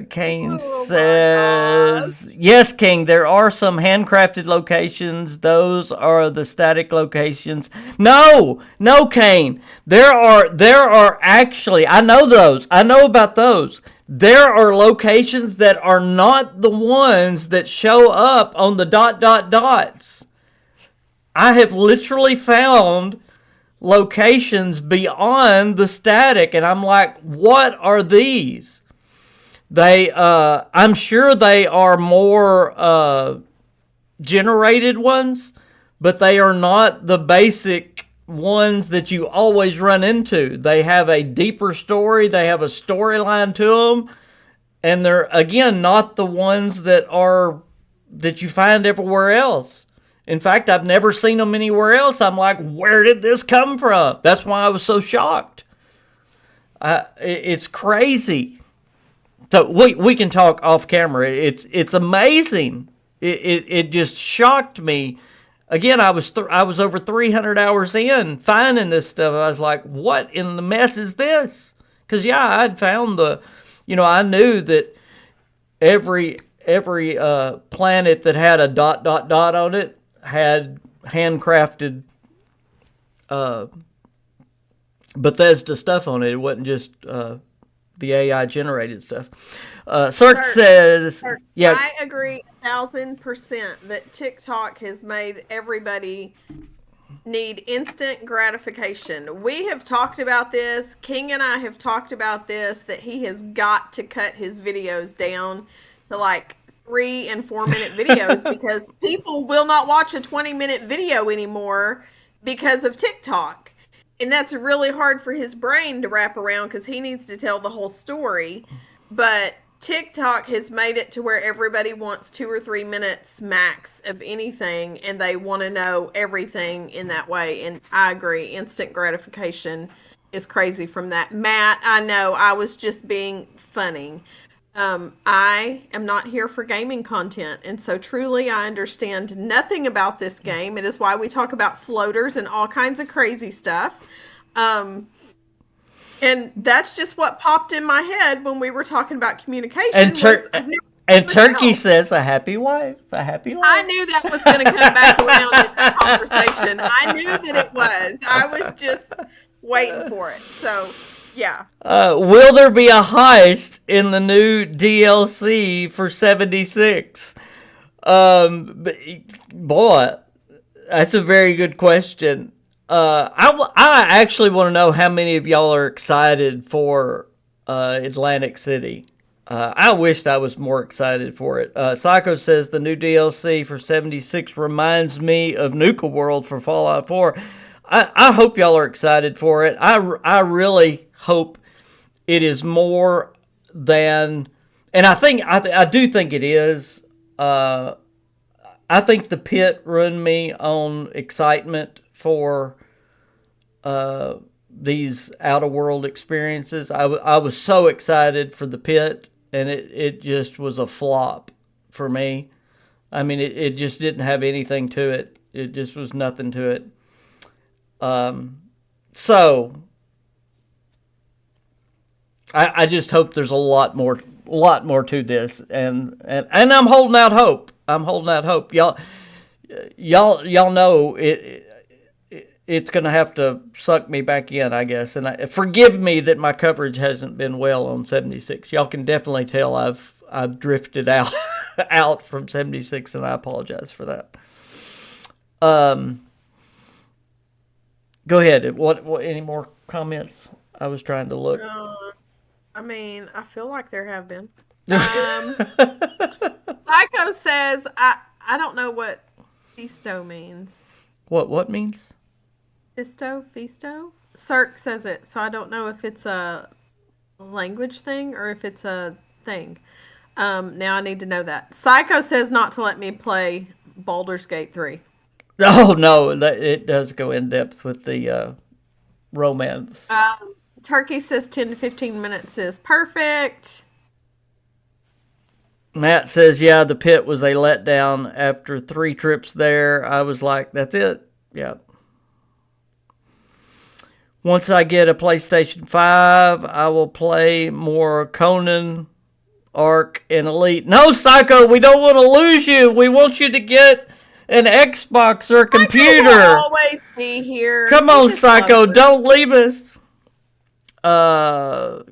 Kane says, yes, King, there are some handcrafted locations. Those are the static locations. No, Kane. There are actually, I know those. I know about those. there are locations that are not the ones that show up on the ... dots. I have literally found locations beyond the static, and I'm like, what are these? I'm sure they are more generated ones, but they are not the basic ones that you always run into. They have a deeper story, they have a storyline to them, and they're, again, not the ones that you find everywhere else. In fact, I've never seen them anywhere else. I'm like, where did this come from? That's why I was so shocked. It's crazy. So we can talk off camera. It's amazing. It just shocked me. Again, I was over 300 hours in finding this stuff. I was like, what in the mess is this? Because I'd found I knew that every planet that had a ... on it had handcrafted Bethesda stuff on it. It wasn't just the AI generated stuff. Cirque says, yeah. I agree 1,000% that TikTok has made everybody need instant gratification. We have talked about this. King and I have talked about this, that he has got to cut his videos down to like 3 and 4 minute videos because people will not watch a 20-minute video anymore because of TikTok. And that's really hard for his brain to wrap around because he needs to tell the whole story. But TikTok has made it to where everybody wants 2 or 3 minutes max of anything, and they want to know everything in that way. And I agree, instant gratification is crazy from that. Matt, I know, I was just being funny. I am not here for gaming content, and so truly I understand nothing about this game. It is why we talk about floaters and all kinds of crazy stuff. And that's just what popped in my head when we were talking about communication. And Turkey says a happy wife, a happy life. I knew that was going to come back around in the conversation. I knew that it was. I was just waiting for it. So, yeah. Will there be a heist in the new DLC for 76? Boy, that's a very good question. I actually want to know how many of y'all are excited for Atlantic City. I wished I was more excited for it. Psycho says the new DLC for 76 reminds me of Nuka World for Fallout 4. I hope y'all are excited for it. I really hope it is more than, and I do think it is. I think the pit ruined me on excitement for these out-of-world experiences. I was so excited for the pit, and it just was a flop for me. I mean, it just didn't have anything to it. It just was nothing to it. So I just hope there's a lot more to this, and I'm holding out hope. Y'all know it's going to have to suck me back in, I guess. And forgive me that my coverage hasn't been well on 76. Y'all can definitely tell I've drifted out from 76, and I apologize for that. Go ahead. What any more comments? I was trying to look. I mean, I feel like there have been. Psycho says, I don't know what Fisto means. What means? Fisto? Cirque says it, so I don't know if it's a language thing or if it's a thing. Now I need to know that. Psycho says not to let me play Baldur's Gate 3. Oh, no, it does go in depth with the romance. Turkey says 10 to 15 minutes is perfect. Matt says, yeah, the pit was a letdown. After 3 trips there, I was like, that's it. Yeah. Once I get a PlayStation 5, I will play more Conan, Ark, and Elite. No, Psycho, we don't want to lose you. We want you to get an Xbox or a computer. Will always be here. Come on, Psycho, don't leave us.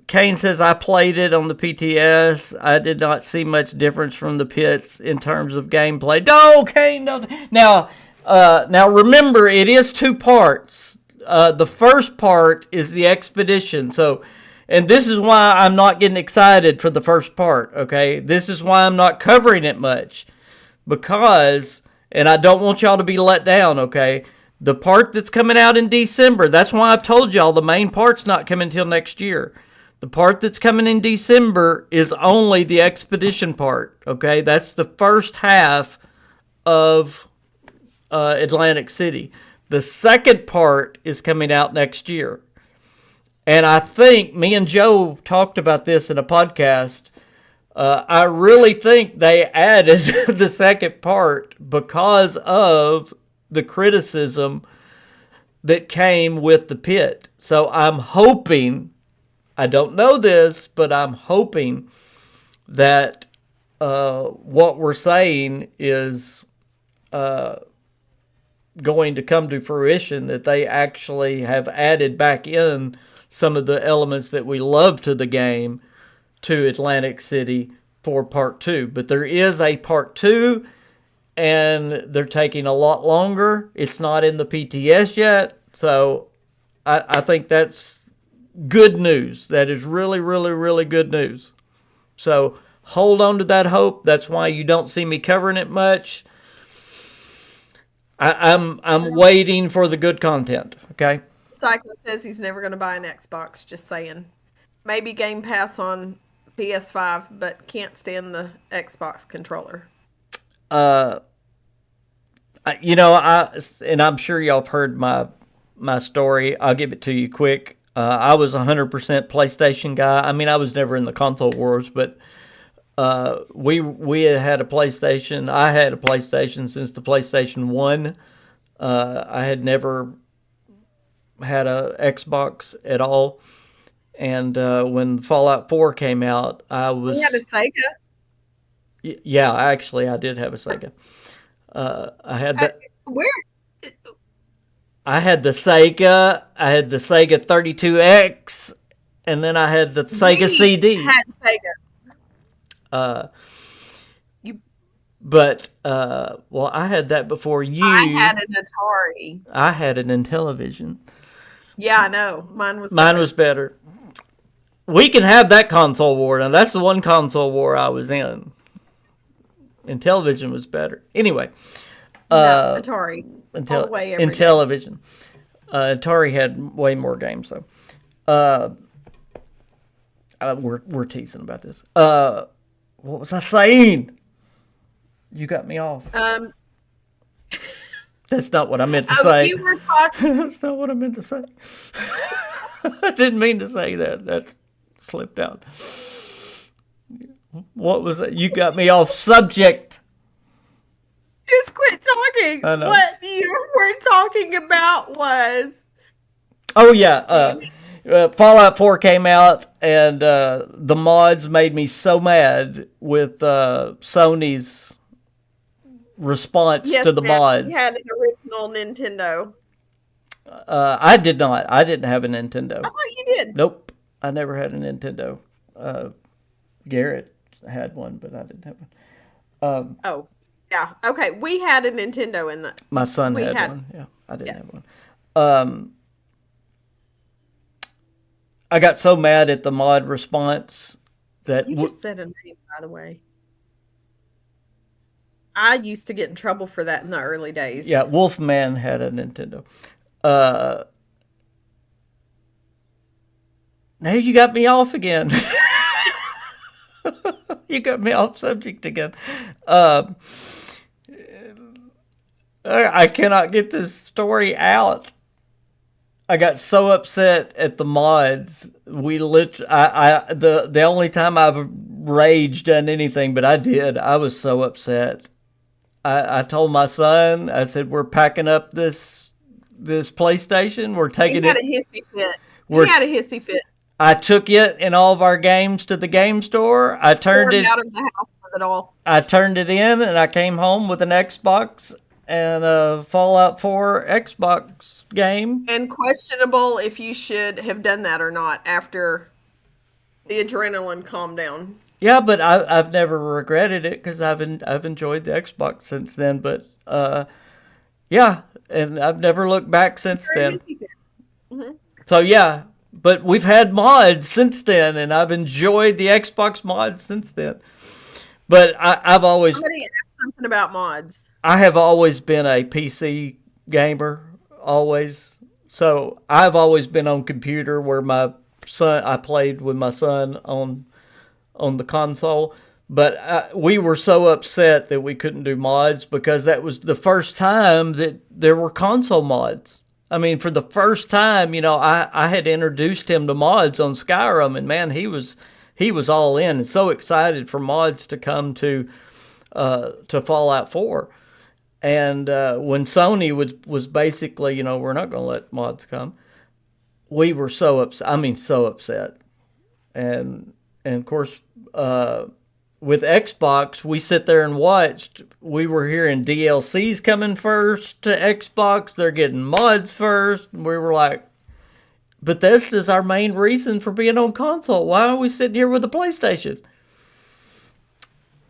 Kane says, I played it on the PTS. I did not see much difference from the pits in terms of gameplay. No, Kane, no. Now remember, it is 2 parts. The first part is the expedition. So, and this is why I'm not getting excited for the first part, okay? This is why I'm not covering it much. Because, and I don't want y'all to be let down, okay? The part that's coming out in December, that's why I've told y'all the main part's not coming until next year. The part that's coming in December is only the expedition part, okay? That's the first half of Atlantic City. The second part is coming out next year. And I think, me and Joe talked about this in a podcast, I really think they added the second part because of the criticism that came with the pit. So I'm hoping, I don't know this, but I'm hoping that what we're saying is going to come to fruition, that they actually have added back in some of the elements that we love to the game to Atlantic City for part 2. But there is a part 2, and they're taking a lot longer. It's not in the PTS yet, so I think that's good news. That is really, really, really good news. So hold on to that hope. That's why you don't see me covering it much. I'm waiting for the good content, okay? Psycho says he's never going to buy an Xbox, just saying. Maybe Game Pass on PS5, but can't stand the Xbox controller. And I'm sure y'all have heard my story. I'll give it to you quick. I was 100% PlayStation guy. I mean, I was never in the console wars, but we had a PlayStation. I had a PlayStation since the PlayStation 1. I had never had a Xbox at all. And when Fallout 4 came out, I was... You had a Sega? Yeah, actually, I did have a Sega. I had that. Where? I had the Sega. I had the Sega 32X, and then I had the Sega CD. Had Sega. Well, I had that before you. I had an Atari. I had an Intellivision. Yeah, I know. Mine was better. We can have that console war. Now, that's the one console war I was in. Intellivision was better. Anyway. No, Atari. All the way every Intellivision. Atari had way more games, though. We're teasing about this. What was I saying? You got me off. That's not what I meant to say. You were talking. That's not what I meant to say. I didn't mean to say that. That slipped out. What was that? You got me off subject. Just quit talking. I know. What you were talking about was... Oh, yeah. Fallout 4 came out, and the mods made me so mad with Sony's response to the mods. You had an original Nintendo. I did not. I didn't have a Nintendo. I thought you did. Nope. I never had a Nintendo. Garrett had one, but I didn't have one. Oh, yeah. Okay, we had a Nintendo in the... My son had one. Yeah, I didn't have one. I got so mad at the mod response that... You just said a name, by the way. I used to get in trouble for that in the early days. Yeah, Wolfman had a Nintendo. Now you got me off again. You got me off subject again. I cannot get this story out. I got so upset at the mods. The only time I've raged on anything, but I did. I was so upset. I told my son, I said, we're packing up this PlayStation. We're taking it. He had a hissy fit. He had a hissy fit. I took it and all of our games to the game store. I turned it out of the house with it all. I turned it in and I came home with an Xbox and a Fallout 4 Xbox game. And questionable if you should have done that or not after the adrenaline calmed down. Yeah, but I've never regretted it because I've enjoyed the Xbox since then. But yeah, and I've never looked back since then. Mm-hmm. So yeah, but we've had mods since then, and I've enjoyed the Xbox mods since then. But I've always Somebody asked something about mods. I have always been a PC gamer, always. So I've always been on computer where I played with my son on the console. But we were so upset that we couldn't do mods because that was the first time that there were console mods. I mean, for the first time, I had introduced him to mods on Skyrim, and man, he was all in and so excited for mods to come to Fallout 4. And when Sony was basically, we're not going to let mods come, we were so upset. I mean, so upset. And of course, with Xbox, we sit there and watched. We were hearing DLCs coming first to Xbox. They're getting mods first. And we were like, Bethesda's our main reason for being on console. Why are we sitting here with the PlayStation?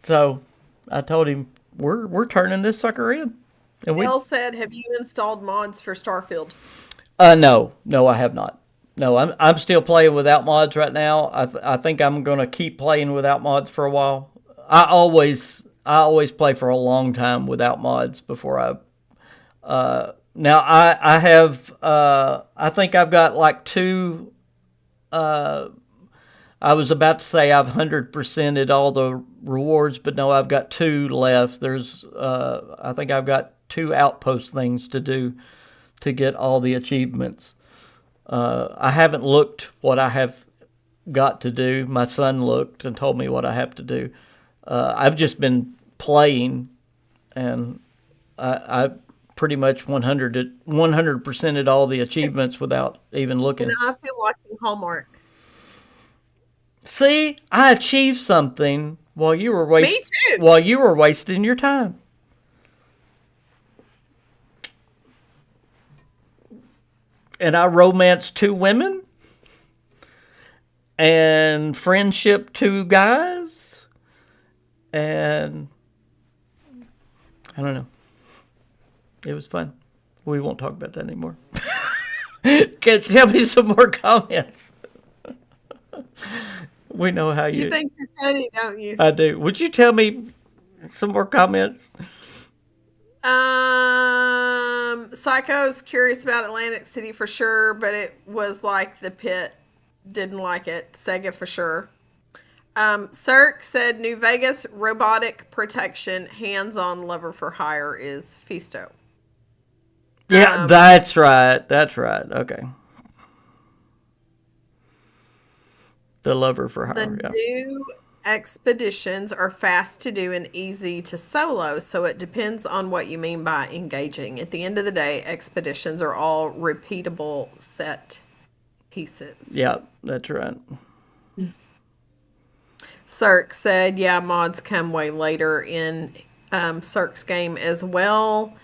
So I told him, we're turning this sucker in. And Bill said, have you installed mods for Starfield? No, I have not. No, I'm still playing without mods right now. I think I'm going to keep playing without mods for a while. I always play for a long time without mods before now I have I think I've got like two. I was about to say I've 100%ed all the rewards, but no, I've got two left. There's I think I've got two outpost things to do to get all the achievements. I haven't looked what I have got to do. My son looked and told me what I have to do. I've just been playing, and I pretty much 100%ed all the achievements without even looking. And I've been watching Hallmark. See, I achieved something while you were Me too. while you were wasting your time. And I romanced two women and friendship two guys, and I don't know. It was fun. We won't talk about that anymore. Tell me some more comments. We know how You think you're funny, don't you? I do. Would you tell me some more comments? Psycho's curious about Atlantic City for sure, but it was like the pit. Didn't like it. Sega for sure. Cirque said New Vegas robotic protection hands-on lover for hire is Fisto. Yeah, that's right. That's right. Okay. The lover for hire. The new expeditions are fast to do and easy to solo, so it depends on what you mean by engaging. At the end of the day, expeditions are all repeatable set pieces. Yeah, that's right. Cirque said, yeah, mods come way later in Cirque's game as well.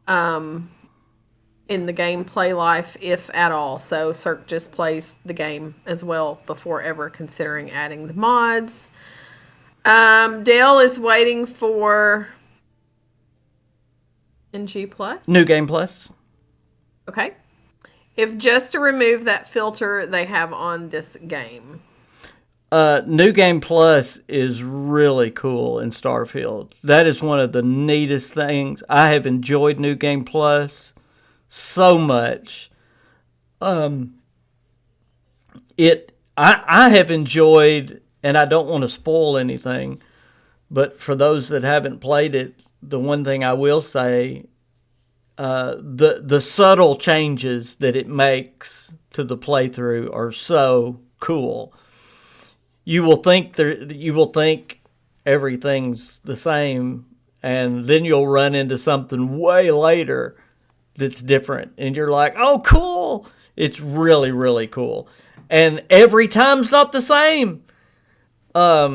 In the gameplay life, if at all. So Cirque just plays the game as well before ever considering adding the mods. Dale is waiting for NG Plus. New Game Plus. Okay. If just to remove that filter they have on this game. New Game Plus is really cool in Starfield. That is one of the neatest things. I have enjoyed New Game Plus so much. I have enjoyed, and I don't want to spoil anything, but for those that haven't played it, the one thing I will say, the subtle changes that it makes to the playthrough are so cool. You will think everything's the same, and then you'll run into something way later that's different, and you're like, oh, cool. It's really, really cool. And every time's not the same. I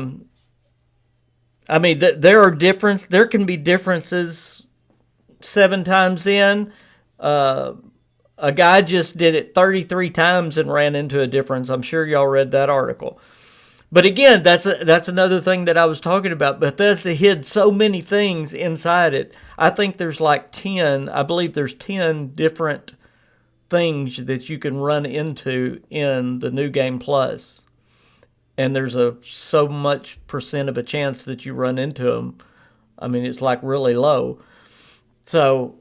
mean, there can be differences 7 times in. A guy just did it 33 times and ran into a difference. I'm sure y'all read that article. But again, that's another thing that I was talking about. Bethesda hid so many things inside it. I think there's like 10. I believe there's 10 different things that you can run into in the New Game Plus. And there's so much percent of a chance that you run into them. I mean, it's like really low. So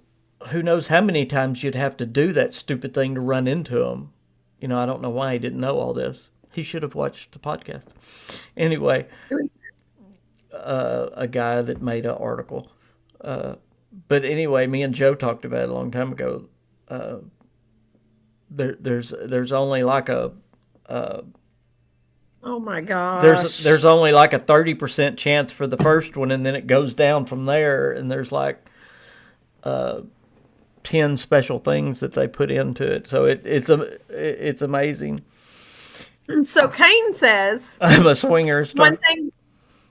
who knows how many times you'd have to do that stupid thing to run into them. You know, I don't know why he didn't know all this. He should have watched the podcast. Anyway, a guy that made an article. But anyway, me and Joe talked about it a long time ago. There's only like a oh my gosh. There's only like a 30% chance for the first one, and then it goes down from there. And there's like 10 special things that they put into it. So it's amazing. So Kane says, I'm a swinger.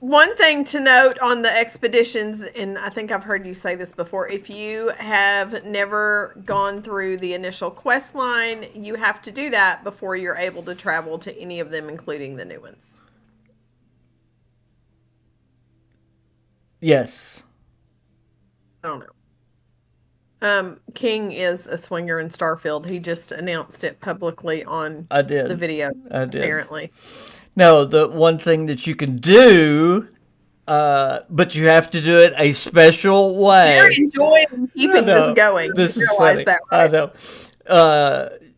One thing to note on the expeditions, and I think I've heard you say this before, if you have never gone through the initial quest line, you have to do that before you're able to travel to any of them, including the new ones. Yes. I don't know. King is a swinger in Starfield. He just announced it publicly on the video. I did. Apparently. No, the one thing that you can do, but you have to do it a special way. You're enjoying keeping this going. This is funny. That, right? I know.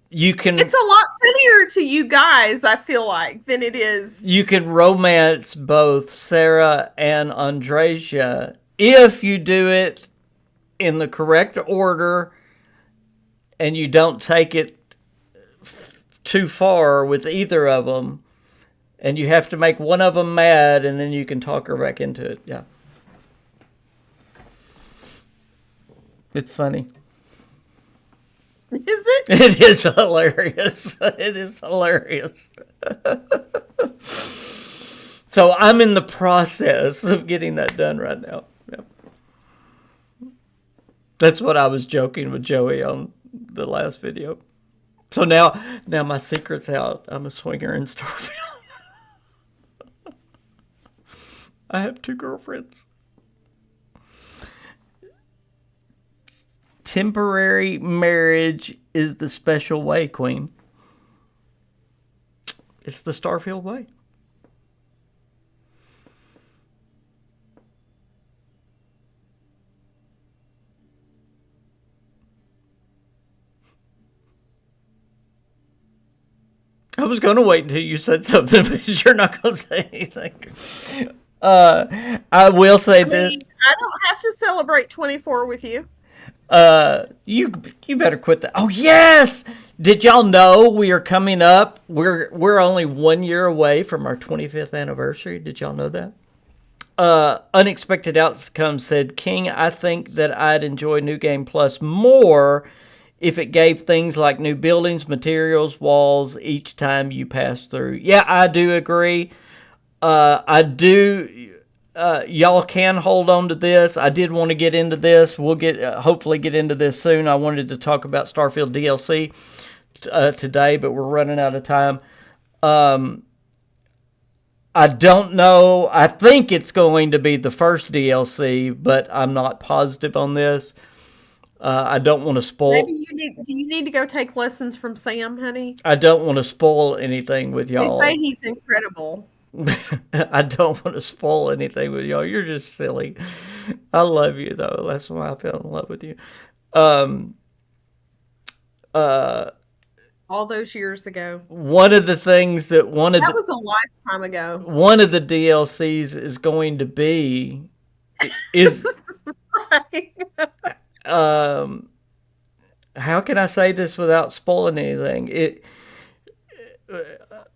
You can. It's a lot funnier to you guys, I feel like, than it is. You can romance both Sarah and Andreja if you do it in the correct order, and you don't take it too far with either of them, and you have to make one of them mad, and then you can talk her back into it. Yeah, it's funny. Is it? It is hilarious. It is hilarious. So I'm in the process of getting that done right now. That's what I was joking with Joey on the last video. So now my secret's out. I'm a swinger in Starfield. I have 2 girlfriends. Temporary marriage is the special way, Queen. It's the Starfield way. I was going to wait until you said something, but you're not going to say anything. I will say this. I don't have to celebrate 24 with you. You better quit that. Oh, yes! Did y'all know we are coming up? We're only 1 year away from our 25th anniversary. Did y'all know that? Unexpected Outcome said, King, I think that I'd enjoy New Game Plus more if it gave things like new buildings, materials, walls each time you pass through. Yeah, I do agree. I do. Y'all can hold on to this. I did want to get into this. We'll hopefully get into this soon. I wanted to talk about Starfield DLC today, but we're running out of time. I don't know. I think it's going to be the first DLC, but I'm not positive on this. I don't want to spoil. Maybe do you need to go take lessons from Sam, honey? I don't want to spoil anything with y'all. They say he's incredible. I don't want to spoil anything with y'all. You're just silly. I love you, though. That's why I fell in love with you. All those years ago. One of the things that was a lifetime ago. One of the DLCs is going to be is how can I say this without spoiling anything?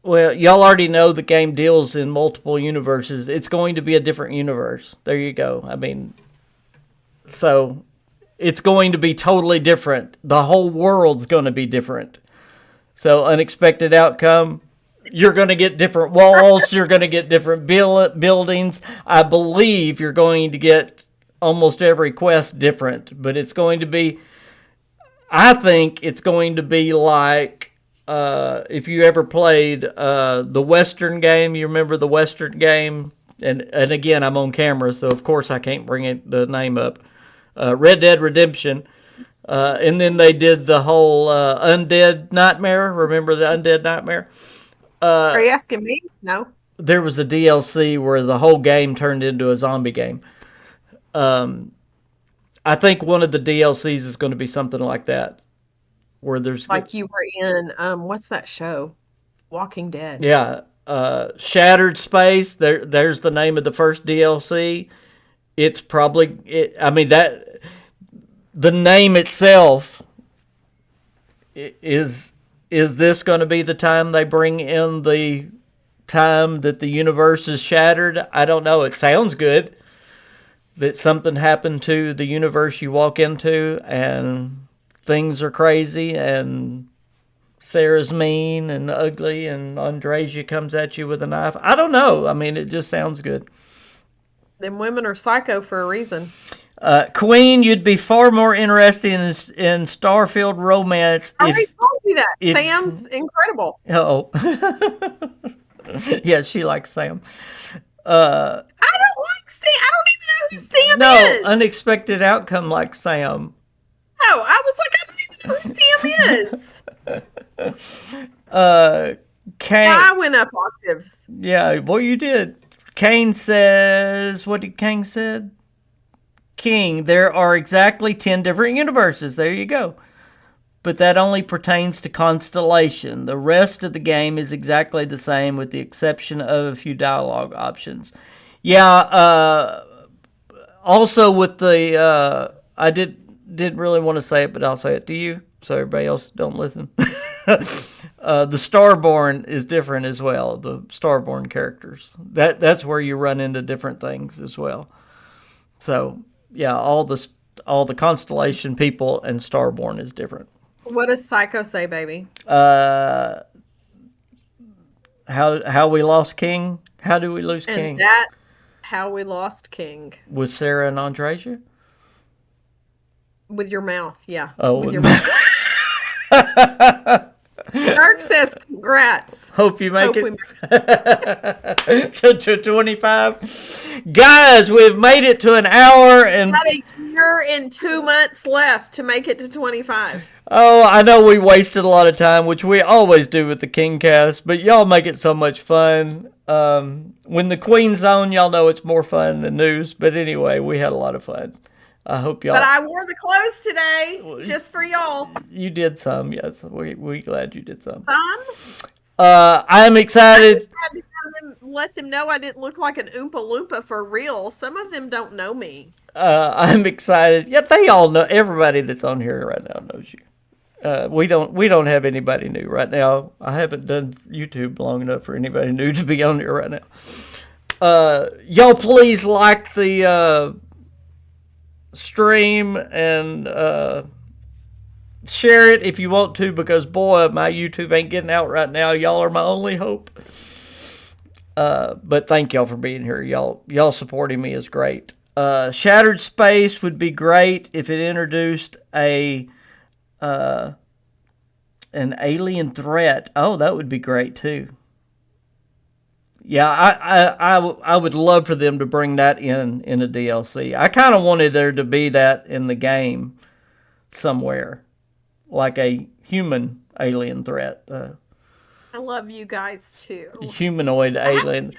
Well, y'all already know the game deals in multiple universes. It's going to be a different universe. There you go. I mean, so it's going to be totally different. The whole world's going to be different. So Unexpected Outcome, you're going to get different walls. You're going to get different buildings. I believe you're going to get almost every quest different, but it's going to be, I think it's going to be like, if you ever played the Western game, you remember the Western game? And again, I'm on camera, so of course I can't bring the name up. Red Dead Redemption. And then they did the whole Undead Nightmare. Remember the Undead Nightmare? Are you asking me? No. There was a DLC where the whole game turned into a zombie game. I think one of the DLCs is going to be something like that, where there's like you were in what's that show? Walking Dead. Yeah, Shattered Space. There's the name of the first DLC. It's probably I mean that the name itself is this going to be the time they bring in the time that the universe is shattered? I don't know. It sounds good that something happened to the universe you walk into and things are crazy and Sarah's mean and ugly and Andresia comes at you with a knife. I don't know. I mean, it just sounds good. Them women are psycho for a reason. Queen, you'd be far more interested in Starfield romance. I already told you that. Sam's incredible. Oh. Yeah, she likes Sam. I don't like Sam. I don't even know who Sam is. No, unexpected outcome like Sam. No, I was like, I don't even know who Sam is. Kane. I went up octaves. Yeah, well, you did. Kane says, what did Kane said? King, there are exactly 10 different universes. There you go. But that only pertains to Constellation. The rest of the game is exactly the same with the exception of a few dialogue options. Yeah, also with the, I didn't really want to say it, but I'll say it to you so everybody else don't listen. The Starborn is different as well, the Starborn characters. That's where you run into different things as well. So, yeah, all the Constellation people and Starborn is different. What does Psycho say, baby? How we lost King? How do we lose King? And that's how we lost King. With Sarah and Andresia? With your mouth, yeah. Oh, with your mouth. Dirk says, congrats. Hope you make it to 25. Guys, we've made it to an hour and... Got a year and 2 months left to make it to 25. Oh, I know we wasted a lot of time, which we always do with the KingCast, but y'all make it so much fun. When the Queen's on, y'all know it's more fun than news. But anyway, we had a lot of fun. I hope y'all... But I wore the clothes today, just for y'all. You did some, yes. We're glad you did some. Some? I'm excited. I just had to let them know I didn't look like an Oompa Loompa for real. Some of them don't know me. I'm excited. Yeah, they all know. Everybody that's on here right now knows you. We don't have anybody new right now. I haven't done YouTube long enough for anybody new to be on here right now. Y'all please like the stream and share it if you want to, because boy, my YouTube ain't getting out right now. Y'all are my only hope. But thank y'all for being here. Y'all supporting me is great. Shattered Space would be great if it introduced an alien threat. Oh, that would be great too. Yeah, I would love for them to bring that in a DLC. I kind of wanted there to be that in the game somewhere, like a human alien threat. I love you guys too. Humanoid alien.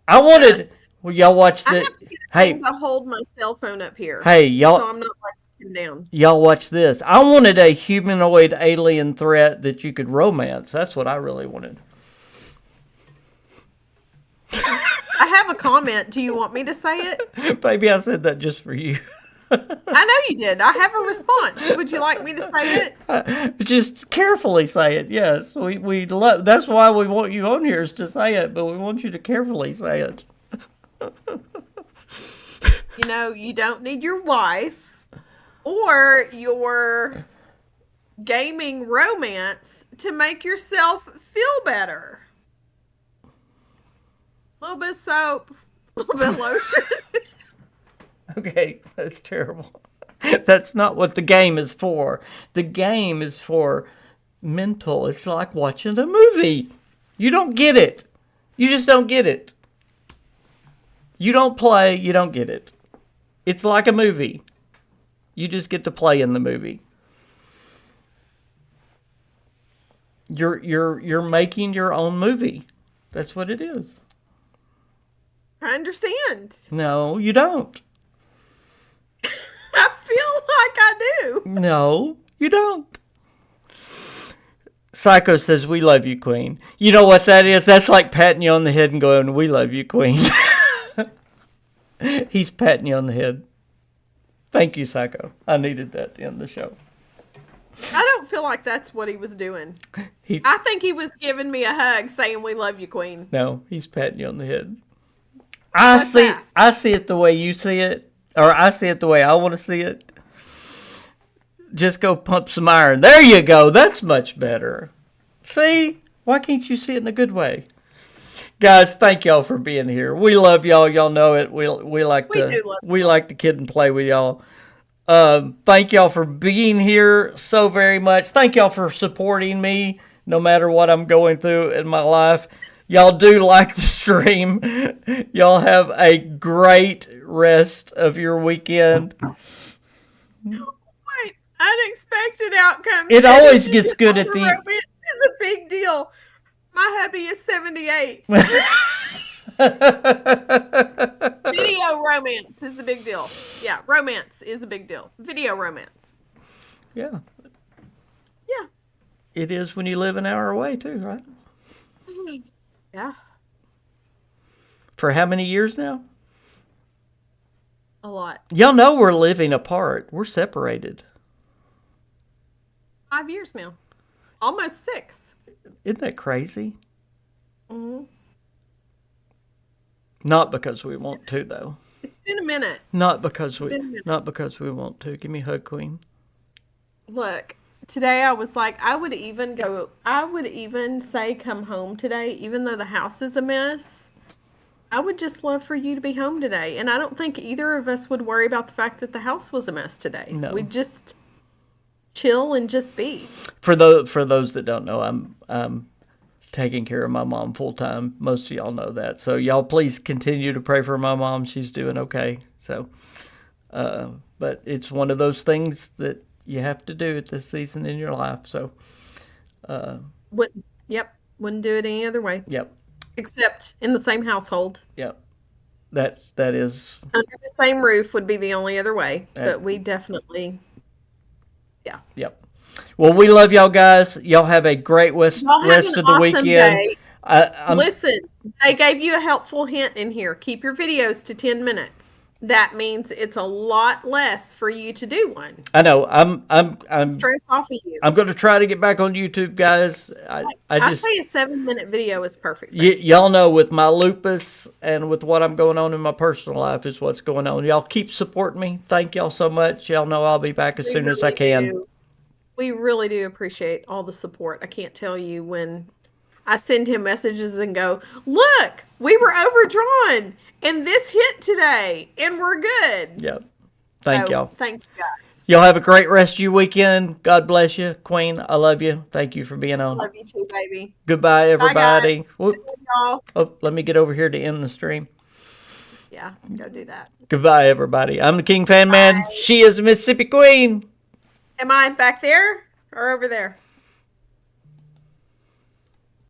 I wanted. Well, y'all watch this. I have to get a thing to hold my cell phone up here. Hey, y'all. So I'm not like looking down. Y'all watch this. I wanted a humanoid alien threat that you could romance. That's what I really wanted. I have a comment. Do you want me to say it? Baby, I said that just for you. I know you did. I have a response. Would you like me to say it? Just carefully say it. Yes, we love. That's why we want you on here, is to say it. But we want you to carefully say it. You know, you don't need your wife or your gaming romance to make yourself feel better. A little bit of soap, a little bit of lotion. Okay, that's terrible. That's not what the game is for. The game is for mental. It's like watching a movie. You don't get it. You just don't get it. You don't play, you don't get it. It's like a movie. You just get to play in the movie. You're making your own movie. That's what it is. I understand. No, you don't. I feel like I do. No, you don't. Psycho says, "We love you, Queen." You know what that is? That's like patting you on the head and going, "We love you, Queen." He's patting you on the head. Thank you, Psycho. I needed that to end the show. I don't feel like that's what he was doing. I think he was giving me a hug saying, "We love you, Queen." No, he's patting you on the head. I see it the way you see it, or I see it the way I want to see it. Just go pump some iron. There you go. That's much better. See? Why can't you see it in a good way? Guys, thank y'all for being here. We love y'all. Y'all know it. We like to kid and play with y'all. Thank y'all for being here so very much. Thank y'all for supporting me no matter what I'm going through in my life. Y'all do like the stream. Y'all have a great rest of your weekend. Wait, unexpected outcomes. It always gets good at the end. It's a big deal. My hubby is 78. Video romance is a big deal. Yeah, romance is a big deal. Video romance. Yeah. Yeah. It is when you live an hour away too, right? Yeah. For how many years now? A lot. Y'all know we're living apart. We're separated. 5 years now. Almost 6. Isn't that crazy? Mm-hmm. Not because we want to, though. It's been a minute. Not because we want to. Give me a hug, Queen. Look, today I was like, I would even say come home today, even though the house is a mess. I would just love for you to be home today. And I don't think either of us would worry about the fact that the house was a mess today. No. We'd just chill and just be. For those that don't know, I'm taking care of my mom full time. Most of y'all know that. So y'all please continue to pray for my mom. She's doing okay. So, but it's one of those things that you have to do at this season in your life. So, Wouldn't do it any other way. Yep. Except in the same household. Yep. That is under the same roof would be the only other way. But we definitely, yeah. Yep. Well, we love y'all guys. Y'all have a great rest of the weekend. Listen, they gave you a helpful hint in here. Keep your videos to 10 minutes. That means it's a lot less for you to do one. I know. I'm stress off of you. I'm going to try to get back on YouTube, guys. I'd say a 7-minute video is perfect. Y'all know with my lupus and with what I'm going on in my personal life is what's going on. Y'all keep supporting me. Thank y'all so much. Y'all know I'll be back as soon as I can. We really do appreciate all the support. I can't tell you when I send him messages and go, look, we were overdrawn and this hit today and we're good. Yep. Thank y'all. Thank you guys. Y'all have a great rest of your weekend. God bless you. Queen, I love you. Thank you for being on. Love you too, baby. Goodbye, everybody. Bye, y'all. Oh, let me get over here to end the stream. Yeah, go do that. Goodbye, everybody. I'm the KingFanMan. She is the Mississippi Queen. Am I back there or over there?